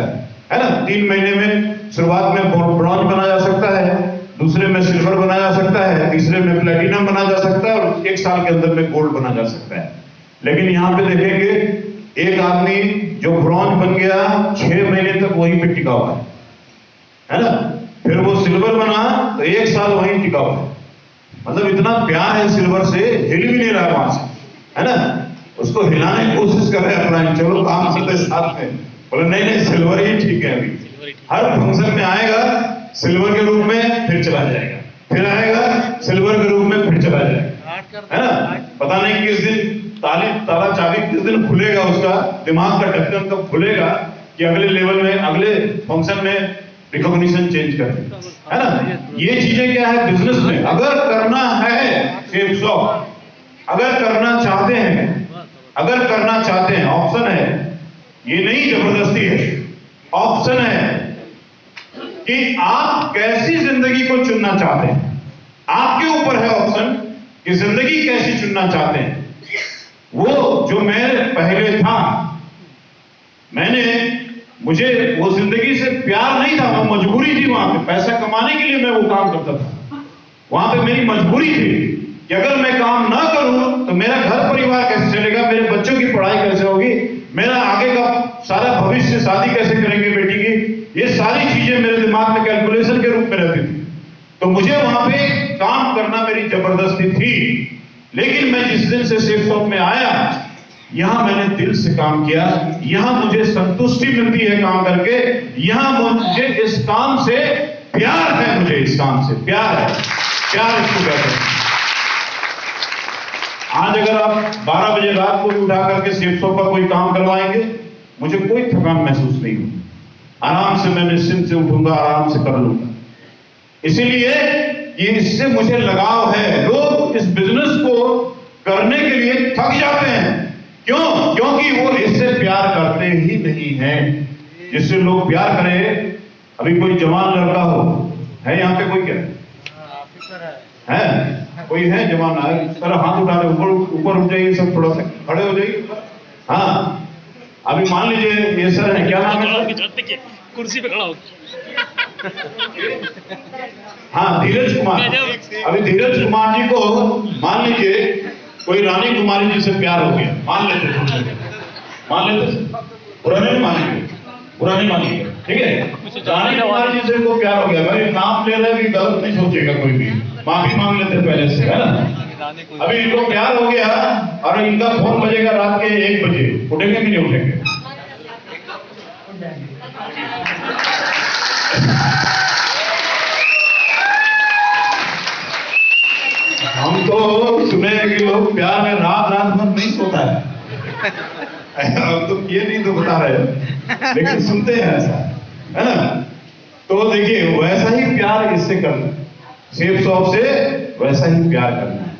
है ना। 3 महीने में शुरुआत में ब्रॉन्ज बना जा सकता है, दूसरे में सिल्वर बना जा सकता है, तीसरे में प्लेटिनम बना जा सकता है, और 1 साल के अंदर में गोल्ड बना जा सकता है। लेकिन यहाँ पे देखेंगे एक आदमी जो ब्रॉन्ज बन गया 6 महीने तक वहीं पे टिका हुआ है ना। फिर वो सिल्वर बना तो 1 साल वहीं टिका हुआ है। मतलब इतना प्यार है सिल्वर से, हिल भी नहीं रहा वहां से, है ना। उसको हिलाने की कोशिश कर रहे हैं अपना, चलो काम करते साथ में, बोले नहीं सिल्वर ही ठीक है। अभी हर फंक्शन में आएगा सिल्वर के रूप में, फिर चला जाएगा, फिर आएगा सिल्वर के रूप में, फिर चला जाएगा, है ना। पता नहीं किस दिन ताला चाबी किस दिन खुलेगा, उसका दिमाग का ढक्कन कब खुलेगा कि अगले लेवल में, अगले फंक्शन में रिकॉग्निशन चेंज कर, है ना। ये चीजें क्या है बिजनेस में, अगर करना है सेफ शॉप, अगर करना चाहते हैं, ऑप्शन है, ये नहीं जबरदस्ती है, ऑप्शन है कि आप कैसी जिंदगी को चुनना चाहते हैं। आपके ऊपर है ऑप्शन कि जिंदगी कैसी चुनना चाहते हैं। वो जो मैं पहले था, मुझे वो जिंदगी से प्यार नहीं था, वो मजबूरी थी। वहां पे पैसा कमाने के लिए मैं वो काम करता था, वहां पे मेरी मजबूरी थी कि अगर मैं काम ना करूं तो मेरा घर परिवार कैसे चलेगा, मेरे बच्चों की पढ़ाई कैसे होगी, मेरा आगे का सारा भविष्य, शादी कैसे करेंगे बेटी की, ये सारी चीजें मेरे दिमाग में कैलकुलेशन के रूप में रहती थी। तो मुझे वहां पे काम करना मेरी जबरदस्ती थी। लेकिन मैं जिस दिन से सेफ शॉप में आया, यहां मैंने दिल से काम किया, यहां मुझे संतुष्टि मिलती है काम करके, यहां मुझे इस काम से प्यार है, मुझे इस काम से प्यार है, प्यार इसको कहते हैं। आज अगर आप 12 बजे रात को उठा करके सेफ शॉप का कोई काम करवाएंगे, मुझे कोई थकान महसूस नहीं होगी, आराम से मैं निश्चिंत से उठूंगा, आराम से कर लूंगा। इसीलिए ये इससे मुझे लगाव है। लोग इस बिजनेस को करने के लिए थक जाते हैं क्यों? क्योंकि वो इससे प्यार करते ही नहीं हैं जिससे लोग प्यार करें। अभी कोई जवान लड़का हो, है यहाँ पे कोई? क्या है? कोई है जवान? आए सर, हाथ उठा रहे, ऊपर उठ जाइए सब, थोड़ा सा खड़े हो जाइए। हाँ, अभी मान लीजिए ये सर है, क्या नाम है? कुर्सी पे खड़ा हो। हाँ, धीरज कुमार। अभी धीरज कुमार जी को मान लीजिए कोई रानी कुमारी जी से प्यार हो गया, मान लेते, बुरा नहीं मानेंगे, बुरा नहीं मानेंगे, ठीक है? रानी कुमारी जी से को प्यार हो गया, भाई नाम ले रहे भी गलत नहीं सोचेगा कोई भी, माफी मांग लेते पहले से, है ना? अभी इनको प्यार हो गया और इनका फोन बजेगा रात के 1 बजे, उठेंगे कि नहीं उठेंगे? हम तो सुने कि लोग प्यार में रात भर नहीं सोता है। हम तो ये नहीं तो बता रहे, लेकिन सुनते हैं ऐसा, है ना? तो देखिए, वैसा ही प्यार इससे करना, सेफ शॉप से वैसा ही प्यार करना है।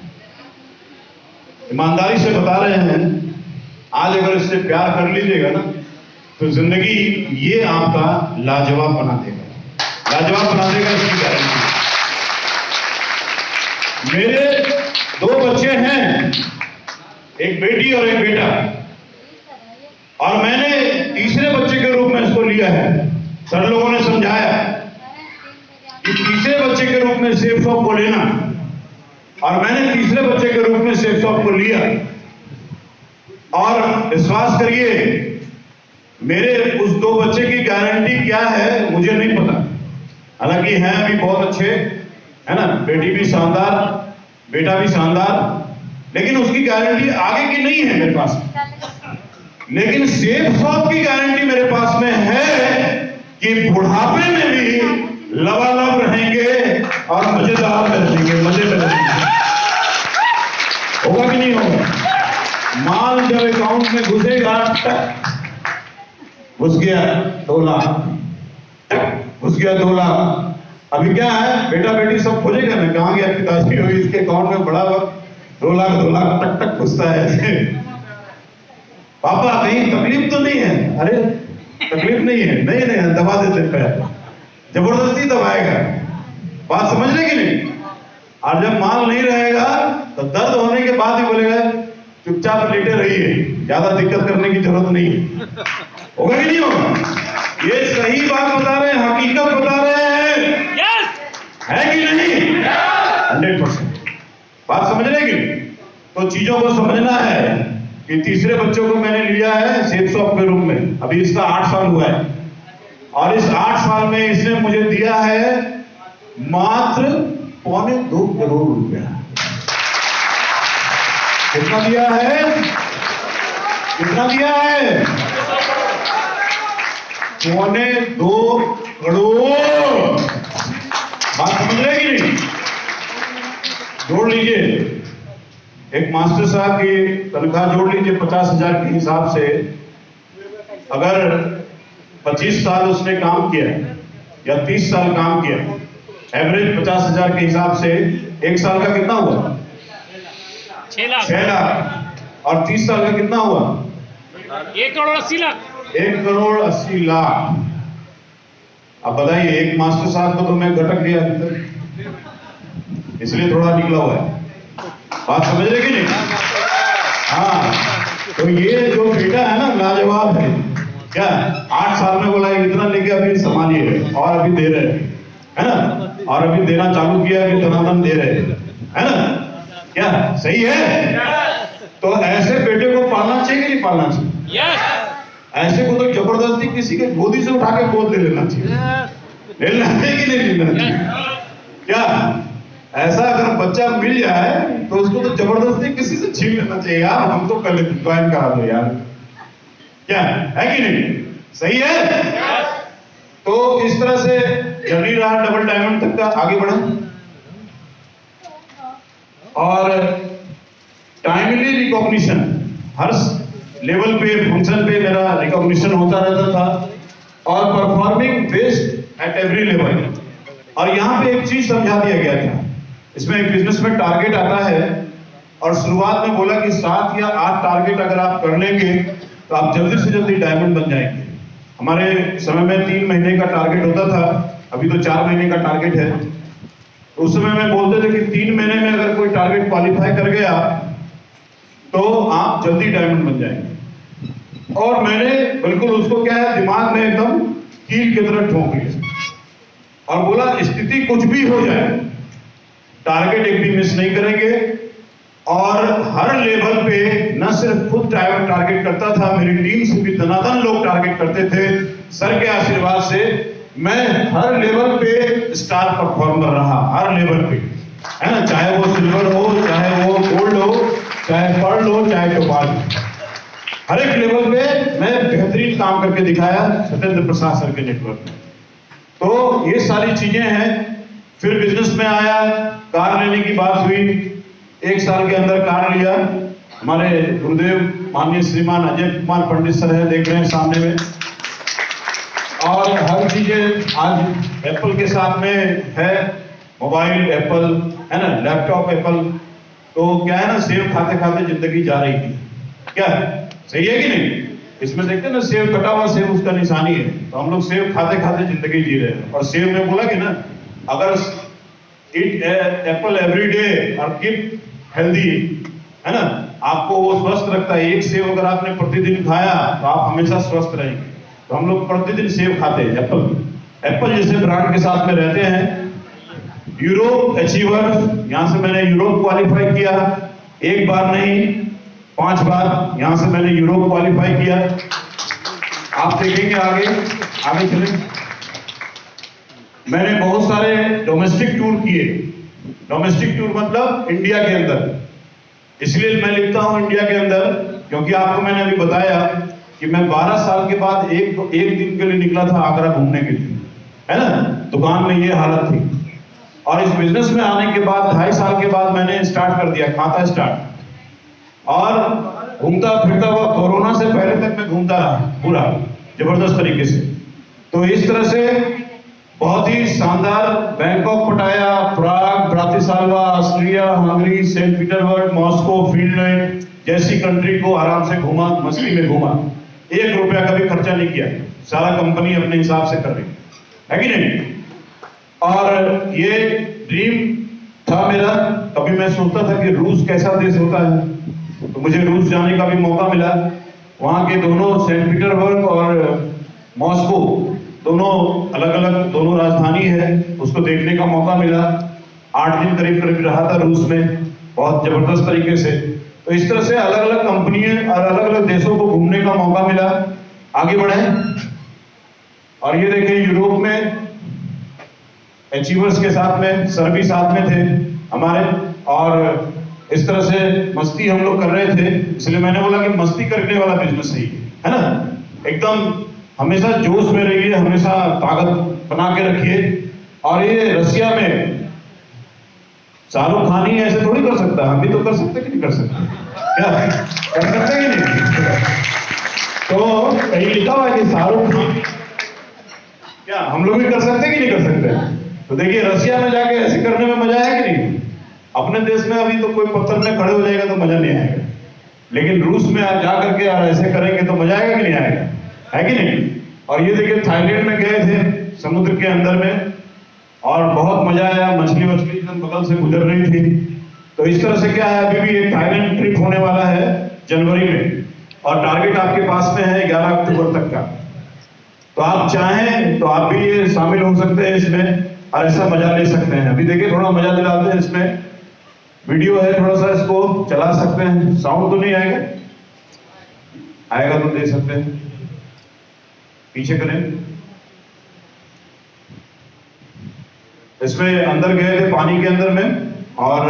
ईमानदारी से बता रहे हैं, आज अगर इससे प्यार कर लीजिएगा ना तो जिंदगी ये आपका लाजवाब बना देगा, लाजवाब बना देगा, इसकी गारंटी। मेरे 2 बच्चे हैं, एक बेटी और एक बेटा, और मैंने तीसरे बच्चे के रूप में इसको लिया है। सर लोगों ने समझाया कि तीसरे बच्चे के रूप में सेफ शॉप को लेना, और मैंने तीसरे बच्चे के रूप में सेफ शॉप को लिया। और विश्वास करिए, मेरे उस 2 बच्चे की गारंटी क्या है मुझे नहीं पता, हालांकि हैं अभी बहुत अच्छे, है ना? बेटी भी शानदार, बेटा भी शानदार, लेकिन उसकी गारंटी आगे की नहीं है मेरे पास। लेकिन सेफ शॉप की गारंटी मेरे पास में है कि बुढ़ापे में भी लबालब रहेंगे और मजेदार रहेंगे, मजे में रहेंगे। होगा कि नहीं होगा? माल जब अकाउंट में घुसेगा, घुस गया 2 लाख, घुस गया 2 लाख। अभी क्या है, बेटा बेटी सब खोजेगा ना, कहाँ गया पिताजी, हुई इसके अकाउंट में बड़ा वक्त 2 लाख टक टक घुसता है। पापा कहीं तकलीफ तो नहीं है? अरे तकलीफ नहीं है, नहीं दबा देते पैर, जबरदस्ती दबाएगा। बात समझ रहे कि नहीं? और जब माल नहीं रहेगा तो दर्द होने के बाद ही बोलेगा चुपचाप लेटे रहिए, ज्यादा दिक्कत करने की जरूरत नहीं है। होगा कि नहीं होगा? ये सही बात बता रहे हैं, हकीकत बता रहे हैं, है कि नहीं? 100%। बात समझ रहे कि? तो चीजों को समझना है कि तीसरे बच्चों को मैंने लिया है सेफ शॉप के रूप में, अभी इसका 8 साल हुआ है, और इस 8 साल में इसने मुझे दिया है मात्र 2.25 करोड़ रुपया। कितना दिया है? कितना दिया है? 2.25 करोड़। बात समझ रहे कि नहीं? जोड़ लीजिए, एक मास्टर साहब की तनख्वाह जोड़ लीजिए 50,000 के हिसाब से। अगर 25 साल उसने काम किया या 30 साल काम किया, एवरेज 50,000 के हिसाब से 1 साल का कितना हुआ? 6 लाख। और 30 साल का कितना हुआ? 1 करोड़ 80 लाख। 1 करोड़ 80 लाख। अब बताइए, एक मास्टर साहब को तो मैं घटक दिया इसलिए थोड़ा निकला हुआ है। बात समझ रहे कि नहीं? हाँ, तो ये जो बेटा है ना, लाजवाब है। क्या 8 साल में बोला इतना लेके अभी संभालिए, और अभी दे रहे है ना, और अभी देना चालू किया, अभी धनाधन दे रहे है ना? क्या सही है? तो ऐसे बेटे को पालना चाहिए कि नहीं पालना चाहिए? ऐसे को तो जबरदस्ती किसी के गोदी से उठा के गोद ले लेना चाहिए, लेना है कि नहीं लेना चाहिए? क्या ऐसा अगर बच्चा मिल जाए तो उसको तो जबरदस्ती किसी से छीन लेना चाहिए, यार हम तो कल ज्वाइन करा दो यार, क्या है कि नहीं? सही है? तो इस तरह से जर्नी रहा डबल डायमंड तक का, आगे बढ़ा, और टाइमली रिकॉग्निशन, हर लेवल पे, फंक्शन पे मेरा रिकॉग्निशन होता रहता था, और performing best at every level. और यहाँ पे एक चीज समझा दिया गया था, इसमें एक बिजनेस में टारगेट आता है और शुरुआत में बोला कि 7 या 8 टारगेट अगर आप कर लेंगे तो आप जल्दी से जल्दी डायमंड बन जाएंगे। हमारे समय में 3 महीने का टारगेट होता था, अभी तो 4 महीने का टारगेट है। उस समय में बोलते थे कि 3 महीने में अगर कोई टारगेट क्वालिफाई कर गया तो आप जल्दी डायमंड बन जाएंगे। और मैंने बिल्कुल उसको क्या है, दिमाग में एकदम कील की तरह ठोक लिया और बोला स्थिति कुछ भी हो जाए, टारगेट एक भी मिस नहीं करेंगे। और हर लेवल पे न सिर्फ खुद टारगेट करता था, मेरी टीम से भी दनादन लोग टारगेट करते थे। सर के आशीर्वाद से मैं हर लेवल पे स्टार परफॉर्मर रहा, हर लेवल पे, है ना, चाहे वो सिल्वर हो, चाहे वो गोल्ड हो, चाहे पर्ल हो, चाहे टोपाज हो, हर एक लेवल पे मैं बेहतरीन काम करके दिखाया सत्येंद्र प्रसाद सर के नेटवर्क में। तो ये सारी चीजें हैं। फिर बिजनेस में आया, कार लेने की बात हुई, 1 साल के अंदर कार लिया। हमारे गुरुदेव माननीय श्रीमान अजय कुमार पंडित सर है, देख रहे हैं सामने में। और हर चीजें आज एप्पल के साथ में है, मोबाइल एप्पल है ना, लैपटॉप एप्पल। तो क्या है ना, सेब खाते खाते जिंदगी जा रही थी, क्या सही है कि नहीं? इसमें देखते हैं ना, सेब कटा हुआ सेब उसका निशानी है। तो हम लोग सेब खाते खाते जिंदगी जी रहे हैं। और सेब में बोला कि ना, अगर ईट एप्पल एवरी डे और कीप हेल्दी, है ना, आपको वो स्वस्थ रखता है। एक सेब अगर आपने प्रतिदिन खाया तो आप हमेशा स्वस्थ रहेंगे। तो हम लोग प्रतिदिन सेब खाते हैं, एप्पल जैसे ब्रांड के साथ में रहते हैं। यूरोप अचीवर, यहां से मैंने यूरोप क्वालिफाई किया, 1 बार नहीं 5 बार यहां से मैंने यूरोप क्वालिफाई किया। आप देखेंगे आगे चलें। मैंने बहुत सारे डोमेस्टिक टूर किए। डोमेस्टिक टूर मतलब इंडिया के अंदर, इसलिए मैं लिखता हूं इंडिया के अंदर, क्योंकि आपको मैंने अभी बताया कि मैं 12 साल के बाद एक दिन के लिए निकला था आगरा घूमने के लिए, है ना। दुकान में ये हालत थी। और इस बिजनेस में आने के बाद 2.5 साल के बाद मैंने स्टार्ट कर दिया, खाता स्टार्ट। और घूमता फिरता हुआ, कोरोना से पहले तक मैं घूमता रहा पूरा जबरदस्त तरीके से। तो इस तरह से बहुत ही शानदार, Bangkok, Pattaya, Prague, Bratislava, Austria, Hungary, Saint Petersburg, Moscow, Finland जैसी कंट्री को आराम से घूमा, मस्ती में घूमा। 1 रुपया का भी खर्चा नहीं किया, सारा कंपनी अपने हिसाब से कर रही है कि नहीं। और ये ड्रीम था मेरा। कभी मैं सोचता था कि रूस कैसा देश होता है, तो मुझे रूस जाने का भी मौका मिला। वहां के दोनों, सेंट पीटर्सबर्ग और मॉस्को, दोनों अलग अलग, दोनों राजधानी है, उसको देखने का मौका मिला। 8 दिन करीब रहा था रूस में, बहुत जबरदस्त तरीके से। तो इस तरह से अलग अलग कंपनियां और अलग अलग देशों को घूमने का मौका मिला। आगे बढ़े। और ये देखिए, यूरोप में अचीवर्स के साथ में, सर भी साथ में थे हमारे, और इस तरह से मस्ती हम लोग कर रहे थे। इसलिए मैंने बोला कि मस्ती करने वाला बिजनेस सही है ना, एकदम हमेशा जोश में रहिए, हमेशा ताकत बना के रखिए। और ये रसिया में शाहरुख खान ही ऐसे थोड़ी कर सकता है, हम भी तो कर सकते कि नहीं कर सकते? क्या कर सकते कि नहीं? तो कहीं लिखा हुआ है कि शाहरुख खान, क्या हम लोग भी कर सकते कि नहीं कर सकते? तो देखिए, रसिया में जाके ऐसे करने में मजा है कि नहीं? अपने देश में अभी तो कोई पत्थर में खड़े हो जाएगा तो मजा नहीं आएगा, लेकिन रूस में आप जा करके और ऐसे करेंगे तो मजा आएगा कि नहीं आएगा, है कि नहीं? और ये देखिए, थाईलैंड में गए थे समुद्र के अंदर में, और बहुत मजा आया। मछली एकदम बगल से गुजर रही थी। तो इस तरह से क्या है, अभी भी एक थाईलैंड ट्रिप होने वाला है जनवरी में, और टारगेट आपके पास में है 11 अक्टूबर तक का। तो आप चाहें तो आप भी ये शामिल हो सकते हैं इसमें, और ऐसा मजा ले सकते हैं। अभी देखिए, थोड़ा मजा दिलाते हैं। इसमें वीडियो है, थोड़ा सा इसको चला सकते हैं। साउंड तो नहीं आएगा, आएगा तो दे सकते हैं। पीछे करें। इसमें अंदर गए थे पानी के अंदर में, और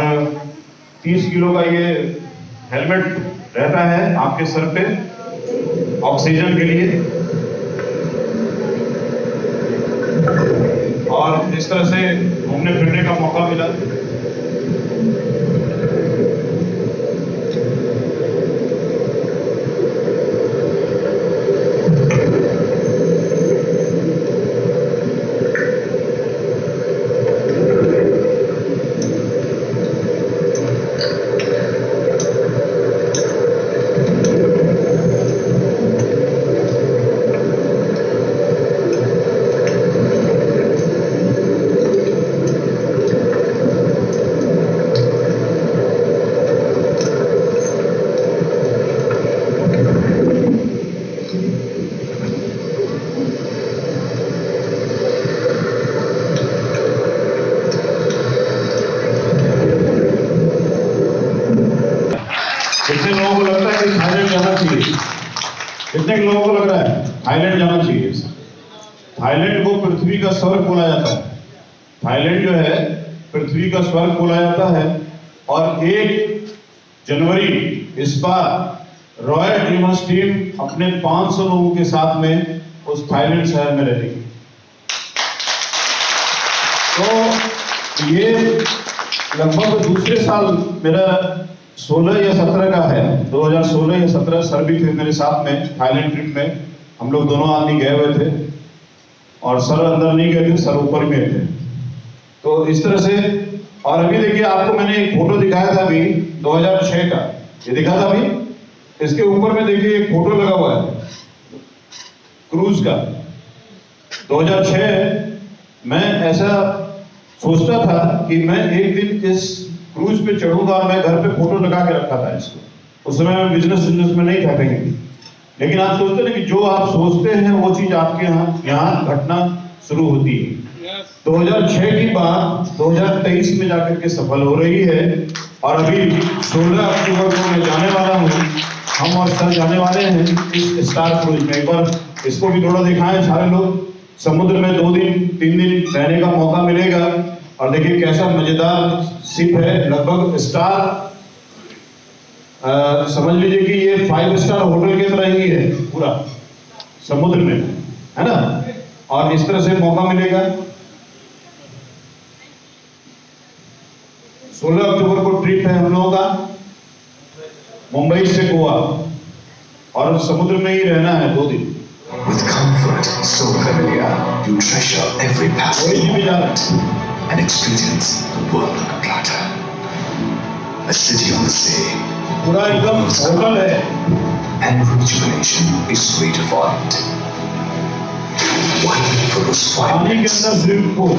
30 किलो का ये हेलमेट रहता है आपके सर पे ऑक्सीजन के लिए। और इस तरह से घूमने फिरने का मौका मिला। लोगों को लगता है कि थाईलैंड जाना चाहिए? कितने लोगों को लग रहा है थाईलैंड जाना चाहिए? थाईलैंड को पृथ्वी का स्वर्ग बोला जाता है। थाईलैंड जो है पृथ्वी का स्वर्ग बोला जाता है। और 1 जनवरी इस बार रॉयल ड्रीमर्स टीम अपने 500 लोगों के साथ में उस थाईलैंड शहर में रहेगी। तो ये लगभग दूसरे साल मेरा 16 या 17 का है, 2016 या 17 सर भी थे मेरे साथ में थाईलैंड ट्रिप में। हम लोग दोनों आदमी गए हुए थे और सर अंदर नहीं गए थे, सर ऊपर में थे। तो इस तरह से। और अभी देखिए आपको मैंने एक फोटो दिखाया था अभी 2006 का, ये दिखा था अभी। इसके ऊपर में देखिए एक फोटो लगा हुआ है क्रूज का। 2006 मैं ऐसा सोचता था कि मैं एक दिन इस क्रूज पे चढ़ूंगा और मैं घर पे फोटो लगा के रखा था इसको। उस समय मैं बिजनेस में नहीं था कहीं भी। लेकिन आप सोचते हैं कि जो आप सोचते हैं वो चीज आपके यहाँ घटना शुरू होती है। 2006 की बात 2023 में जाकर के सफल हो रही है। और अभी 16 अक्टूबर को मैं जाने वाला हूँ, हम और सर जाने वाले हैं इस स्टार क्रूज में। एक बार इसको भी थोड़ा दिखाएं सारे लोग। समुद्र में 2 दिन 3 दिन रहने का मौका मिलेगा और देखिए कैसा मजेदार शिप है। लगभग स्टार समझ लीजिए कि ये 5 स्टार होटल की तरह ही है पूरा समुद्र में, है ना। और इस तरह से मौका मिलेगा। 16 अक्टूबर को ट्रिप है हम लोगों का मुंबई से गोवा, और समुद्र में ही रहना है 2 दिन। With comfort so familiar, you treasure every passing moment and experience the world on a platter. A city on the sea, पूरा एकदम होटल है, and rejuvenation is redefined. Waiting for those 5 पानी के minutes, अंदर स्विमिंग पूल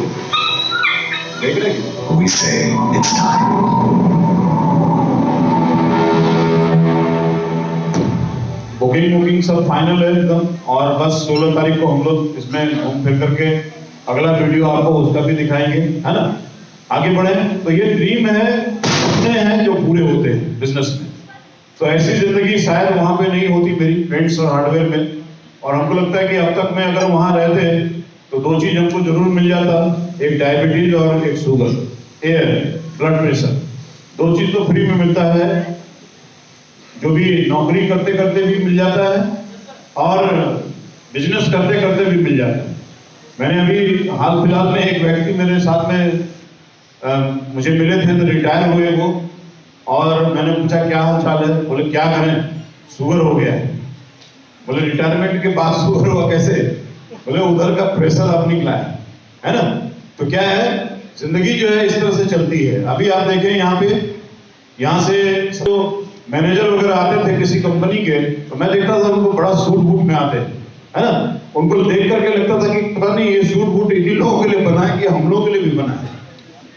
देख रहे हैं? we say it's time. Booking सब फाइनल है एकदम। और बस 16 तारीख को हम लोग इसमें घूम फिर करके अगला वीडियो आपको उसका भी दिखाएंगे, है ना। आगे बढ़े। तो ये ड्रीम है, सपने हैं जो पूरे होते हैं बिजनेस में। तो ऐसी जिंदगी शायद वहां पे नहीं होती मेरी पेंट्स और हार्डवेयर में। और हमको लगता है कि अब तक मैं अगर वहां रहते तो 2 चीज हमको जरूर मिल जाता, एक डायबिटीज और एक शुगर, ब्लड प्रेशर। 2 चीज तो फ्री में मिलता है, जो भी नौकरी करते करते भी मिल जाता है और बिजनेस करते करते भी मिल जाता है। मैंने अभी हाल फिलहाल में एक व्यक्ति मेरे साथ में मुझे मिले थे, तो रिटायर हुए वो। और मैंने पूछा क्या हाल चाल है? बोले क्या करें, शुगर हो गया है। बोले रिटायरमेंट के बाद शुगर हुआ कैसे? बोले उधर का प्रेशर अब निकला है ना। तो क्या है, जिंदगी जो है इस तरह से चलती है। अभी आप देखें यहाँ से तो मैनेजर वगैरह आते थे किसी कंपनी के, तो मैं देखता था उनको बड़ा सूट बूट में आते, है ना। उनको देख करके लगता था कि पता नहीं ये सूट बूट इन्हीं लोगों के लिए बना है कि हम लोगों के लिए भी बना है।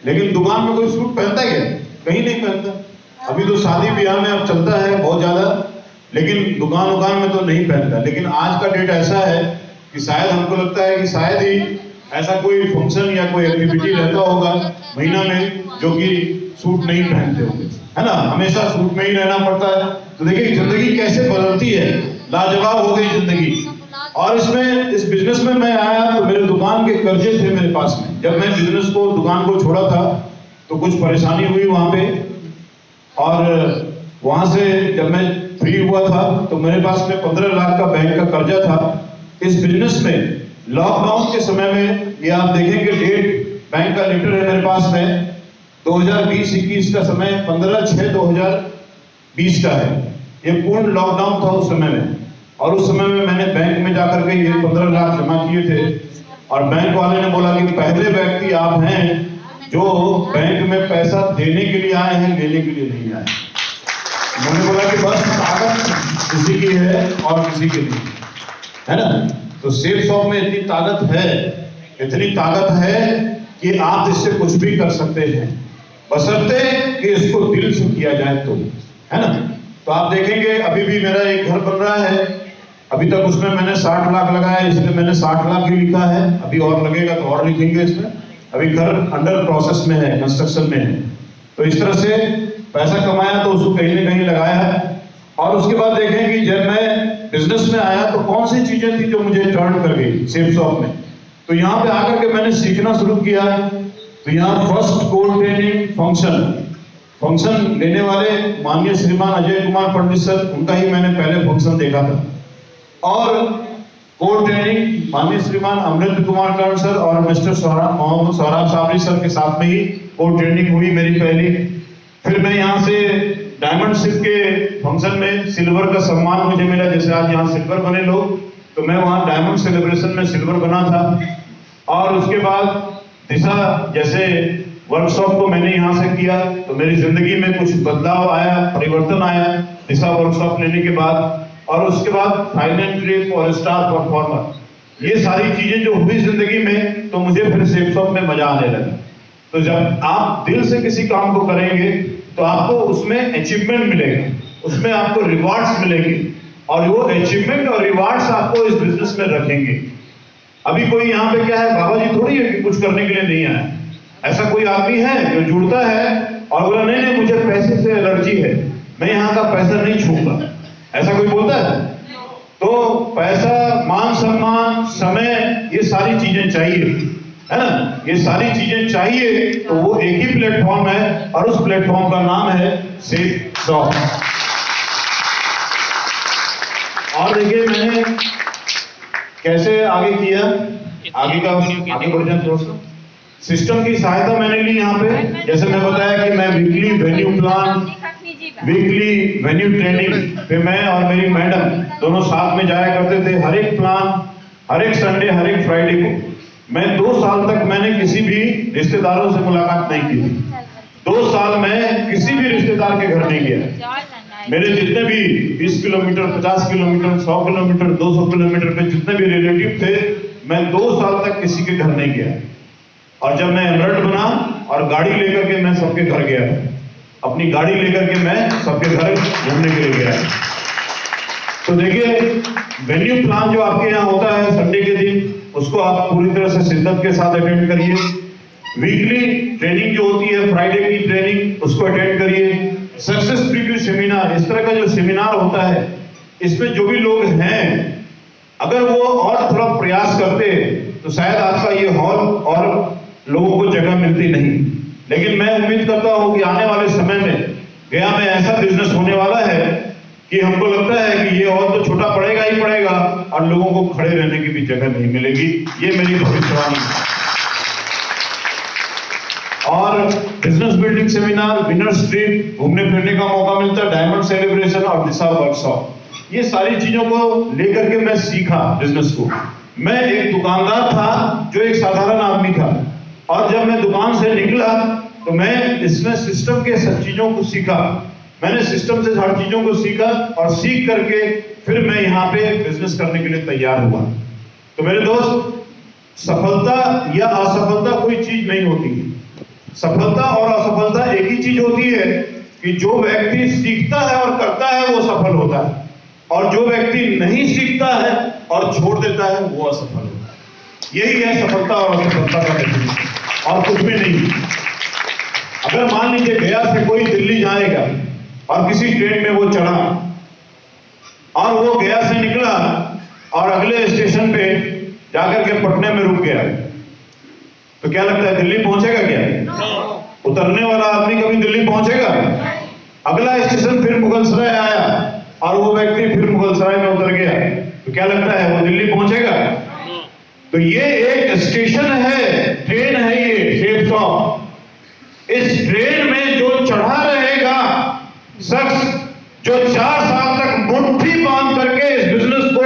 लेकिन दुकान में कोई सूट पहनता है? कहीं नहीं पहनता। अभी तो शादी ब्याह में अब चलता है बहुत ज्यादा, लेकिन दुकान में तो नहीं पहनता। लेकिन आज का डेट ऐसा है कि शायद हमको लगता है कि शायद ही ऐसा कोई फंक्शन या कोई एक्टिविटी रहता होगा महीना में जो कि सूट नहीं पहनते होंगे, है ना। हमेशा सूट में ही रहना पड़ता है। तो देखिए जिंदगी कैसे बदलती है, लाजवाब हो गई जिंदगी। और इस बिजनेस में मैं आया तो मेरे दुकान के कर्जे थे मेरे पास में। जब मैं दुकान को छोड़ा था तो कुछ परेशानी हुई वहां पे, और वहां से जब मैं फ्री हुआ था तो मेरे पास में 15 लाख का बैंक का कर्जा था। इस बिजनेस में लॉकडाउन के समय में, ये आप देखेंगे डेट, बैंक का लेटर है मेरे पास में, 2020-21 का समय 15/6/2020 का है। ये पूर्ण लॉकडाउन था उस समय में। और उस समय में मैंने बैंक में जाकर के ये 15 लाख जमा किए थे। और बैंक वाले ने बोला कि पहले व्यक्ति आप हैं जो बैंक में पैसा देने के लिए आए हैं, लेने के लिए नहीं आए। मैंने बोला कि बस ताकत किसी की है और किसी की नहीं, है ना। तो सेल शॉप में इतनी ताकत है कि आप इससे कुछ भी कर सकते हैं, बशर्ते कि इसको दिल से किया जाए तो, है ना। तो आप देखेंगे अभी भी मेरा एक घर बन रहा है। अभी तक उसमें मैंने 60 लाख लगाया, इसमें मैंने 60 लाख ही लिखा है। अभी और लगेगा तो और लिखेंगे इसमें। अभी घर अंडर प्रोसेस में है, कंस्ट्रक्शन में है। तो इस तरह से पैसा कमाया तो उसको कहीं ना कहीं लगाया है। और उसके बाद देखें कि जब मैं बिजनेस में आया तो कौन सी चीजें थी जो मुझे टर्न कर गई सेफ शॉप में। तो यहाँ पे आकर के मैंने सीखना शुरू किया। तो यहाँ फर्स्ट कोर ट्रेनिंग फंक्शन लेने वाले माननीय श्रीमान अजय कुमार पंडित सर, उनका ही मैंने पहले फंक्शन देखा था। और कोर ट्रेनिंग माननीय श्रीमान अमृत कुमार कर्ण सर और मिस्टर मोहम्मद सौराब साबरी सर के साथ में ही कोर ट्रेनिंग हुई मेरी पहली। फिर मैं यहाँ से डायमंड शिप के फंक्शन में सिल्वर का सम्मान मुझे मिला, जैसे आज यहाँ सिल्वर बने लोग, तो मैं वहाँ डायमंड सेलिब्रेशन में सिल्वर बना था। और उसके बाद दिशा जैसे वर्कशॉप को मैंने यहाँ से किया तो मेरी जिंदगी में कुछ बदलाव आया, परिवर्तन आया दिशा वर्कशॉप लेने के बाद। और उसके बाद फाइनेंस ट्रिप और स्टार परफॉर्मर, ये सारी चीजें जो हुई जिंदगी में, तो मुझे फिर सेफ शॉप में मजा आने लगा। तो जब आप दिल से किसी काम को करेंगे तो आपको उसमें अचीवमेंट मिलेगा, उसमें आपको रिवार्ड्स मिलेंगे, और वो अचीवमेंट और रिवार्ड्स आपको इस बिजनेस में रखेंगे। अभी कोई यहाँ पे क्या है, बाबा जी थोड़ी है कि कुछ करने के लिए नहीं आया। ऐसा कोई आदमी है जो जुड़ता है और बोला नहीं नहीं मुझे पैसे से एलर्जी है, मैं यहाँ का पैसा नहीं छूऊंगा, ऐसा कोई बोलता है? तो पैसा, मान सम्मान, समय, ये सारी चीजें चाहिए, है ना, ये सारी चीजें चाहिए। तो वो एक ही प्लेटफॉर्म है और उस प्लेटफॉर्म का नाम है सेफ शॉप। और देखिए मैंने कैसे आगे किया, आगे बढ़ जाए थोड़ा सा। सिस्टम की सहायता मैंने ली यहाँ पे, जैसे मैं बताया कि मैं weekly venue plan, weekly venue training पे मैं और मेरी मैडम दोनों साथ में जाया करते थे। हर एक प्लान, हर एक संडे, हर एक फ्राइडे को। मैं 2 साल तक मैंने किसी भी रिश्तेदारों से मुलाकात नहीं की थी। 2 साल में किसी भी रिश्तेदार के घर नहीं गया। मेरे जितने भी 20 किलोमीटर, 50 किलोमीटर, 100 किलोमीटर, 200 किलोमीटर पे जितने भी रिलेटिव थे, मैं 2 साल तक किसी के घर नहीं गया। और जब मैं एमरल्ड बना और गाड़ी लेकर के मैं सबके घर गया, अपनी गाड़ी लेकर के मैं सबके घर घूमने के लिए गया। तो देखिए वेन्यू प्लान जो आपके यहाँ होता है संडे के दिन, उसको आप पूरी तरह से शिद्दत के साथ अटेंड करिए। वीकली ट्रेनिंग जो होती है, फ्राइडे की ट्रेनिंग, उसको अटेंड करिए। सक्सेस प्रीव्यू सेमिनार, इस तरह का जो सेमिनार होता है, इसमें जो भी लोग हैं, अगर वो और थोड़ा प्रयास करते तो शायद आपका ये हॉल और लोगों को जगह मिलती नहीं। लेकिन मैं उम्मीद करता हूं कि आने वाले समय में गया में ऐसा बिजनेस होने वाला है कि हमको लगता है कि ये हॉल तो छोटा पड़ेगा ही पड़ेगा और लोगों को खड़े रहने की भी जगह नहीं मिलेगी। ये मेरी भविष्यवाणी है। और business building seminar, winners trip, घूमने फिरने का मौका मिलता है, डायमंड सेलिब्रेशन और दिशा वर्कशॉप, ये सारी चीजों को लेकर के मैं सीखा बिजनेस को। मैं एक दुकानदार था जो एक साधारण आदमी था, और जब मैं दुकान से निकला तो मैं इसमें सिस्टम के सब चीजों को सीखा। मैंने सिस्टम से हर चीजों को सीखा और सीख करके फिर मैं यहाँ पे बिजनेस करने के लिए तैयार हुआ। तो मेरे दोस्त, सफलता या असफलता कोई चीज नहीं होती। सफलता और असफलता एक ही चीज होती है कि जो व्यक्ति सीखता है और करता है वो सफल होता है, और जो व्यक्ति नहीं सीखता है और छोड़ देता है वो असफल होता है। यही है सफलता और असफलता का डेफिनेशन, और कुछ भी नहीं। अगर मान लीजिए गया से कोई दिल्ली जाएगा और किसी ट्रेन में वो चढ़ा और वो गया से निकला और अगले स्टेशन पे जाकर के पटने में रुक गया, तो क्या लगता है दिल्ली पहुंचेगा क्या? उतरने वाला आदमी कभी दिल्ली पहुंचेगा? अगला स्टेशन फिर मुगलसराय आया और वो व्यक्ति फिर मुगलसराय में उतर गया, तो क्या लगता है वो दिल्ली पहुंचेगा? तो ये एक स्टेशन है, ट्रेन है ये सेफ शॉप। इस ट्रेन में जो चढ़ा रहेगा शख्स, जो 4 साल तक मुट्ठी बांध करके इस बिजनेस को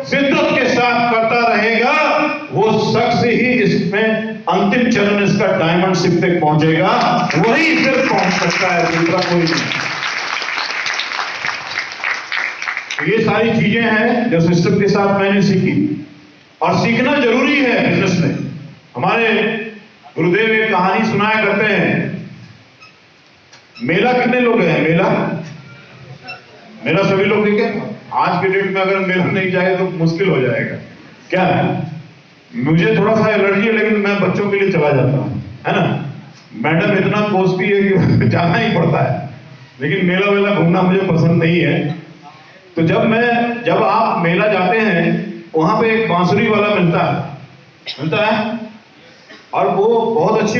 शिद्दत के साथ करता रहेगा, वो शख्स ही इसमें अंतिम चरण इसका डायमंड शिप तक पहुंचेगा। वही सिर्फ पहुंच सकता है, दूसरा कोई नहीं। ये सारी चीजें हैं जो सिस्टम के साथ मैंने सीखी, और सीखना जरूरी है बिजनेस में। हमारे गुरुदेव एक कहानी सुनाया करते हैं। मेला कितने लोग हैं? मेला सभी लोग देखे? आज के डेट में अगर मेला नहीं जाए तो मुश्किल हो जाएगा। क्या है, मुझे थोड़ा सा एलर्जी है, लेकिन मैं बच्चों के लिए चला जाता हूँ, है ना। मैडम इतना कोसती है कि जाना ही पड़ता है, लेकिन मेला वेला घूमना मुझे पसंद नहीं है। तो जब आप मेला जाते हैं वहां पे एक बांसुरी वाला मिलता है और वो बहुत अच्छी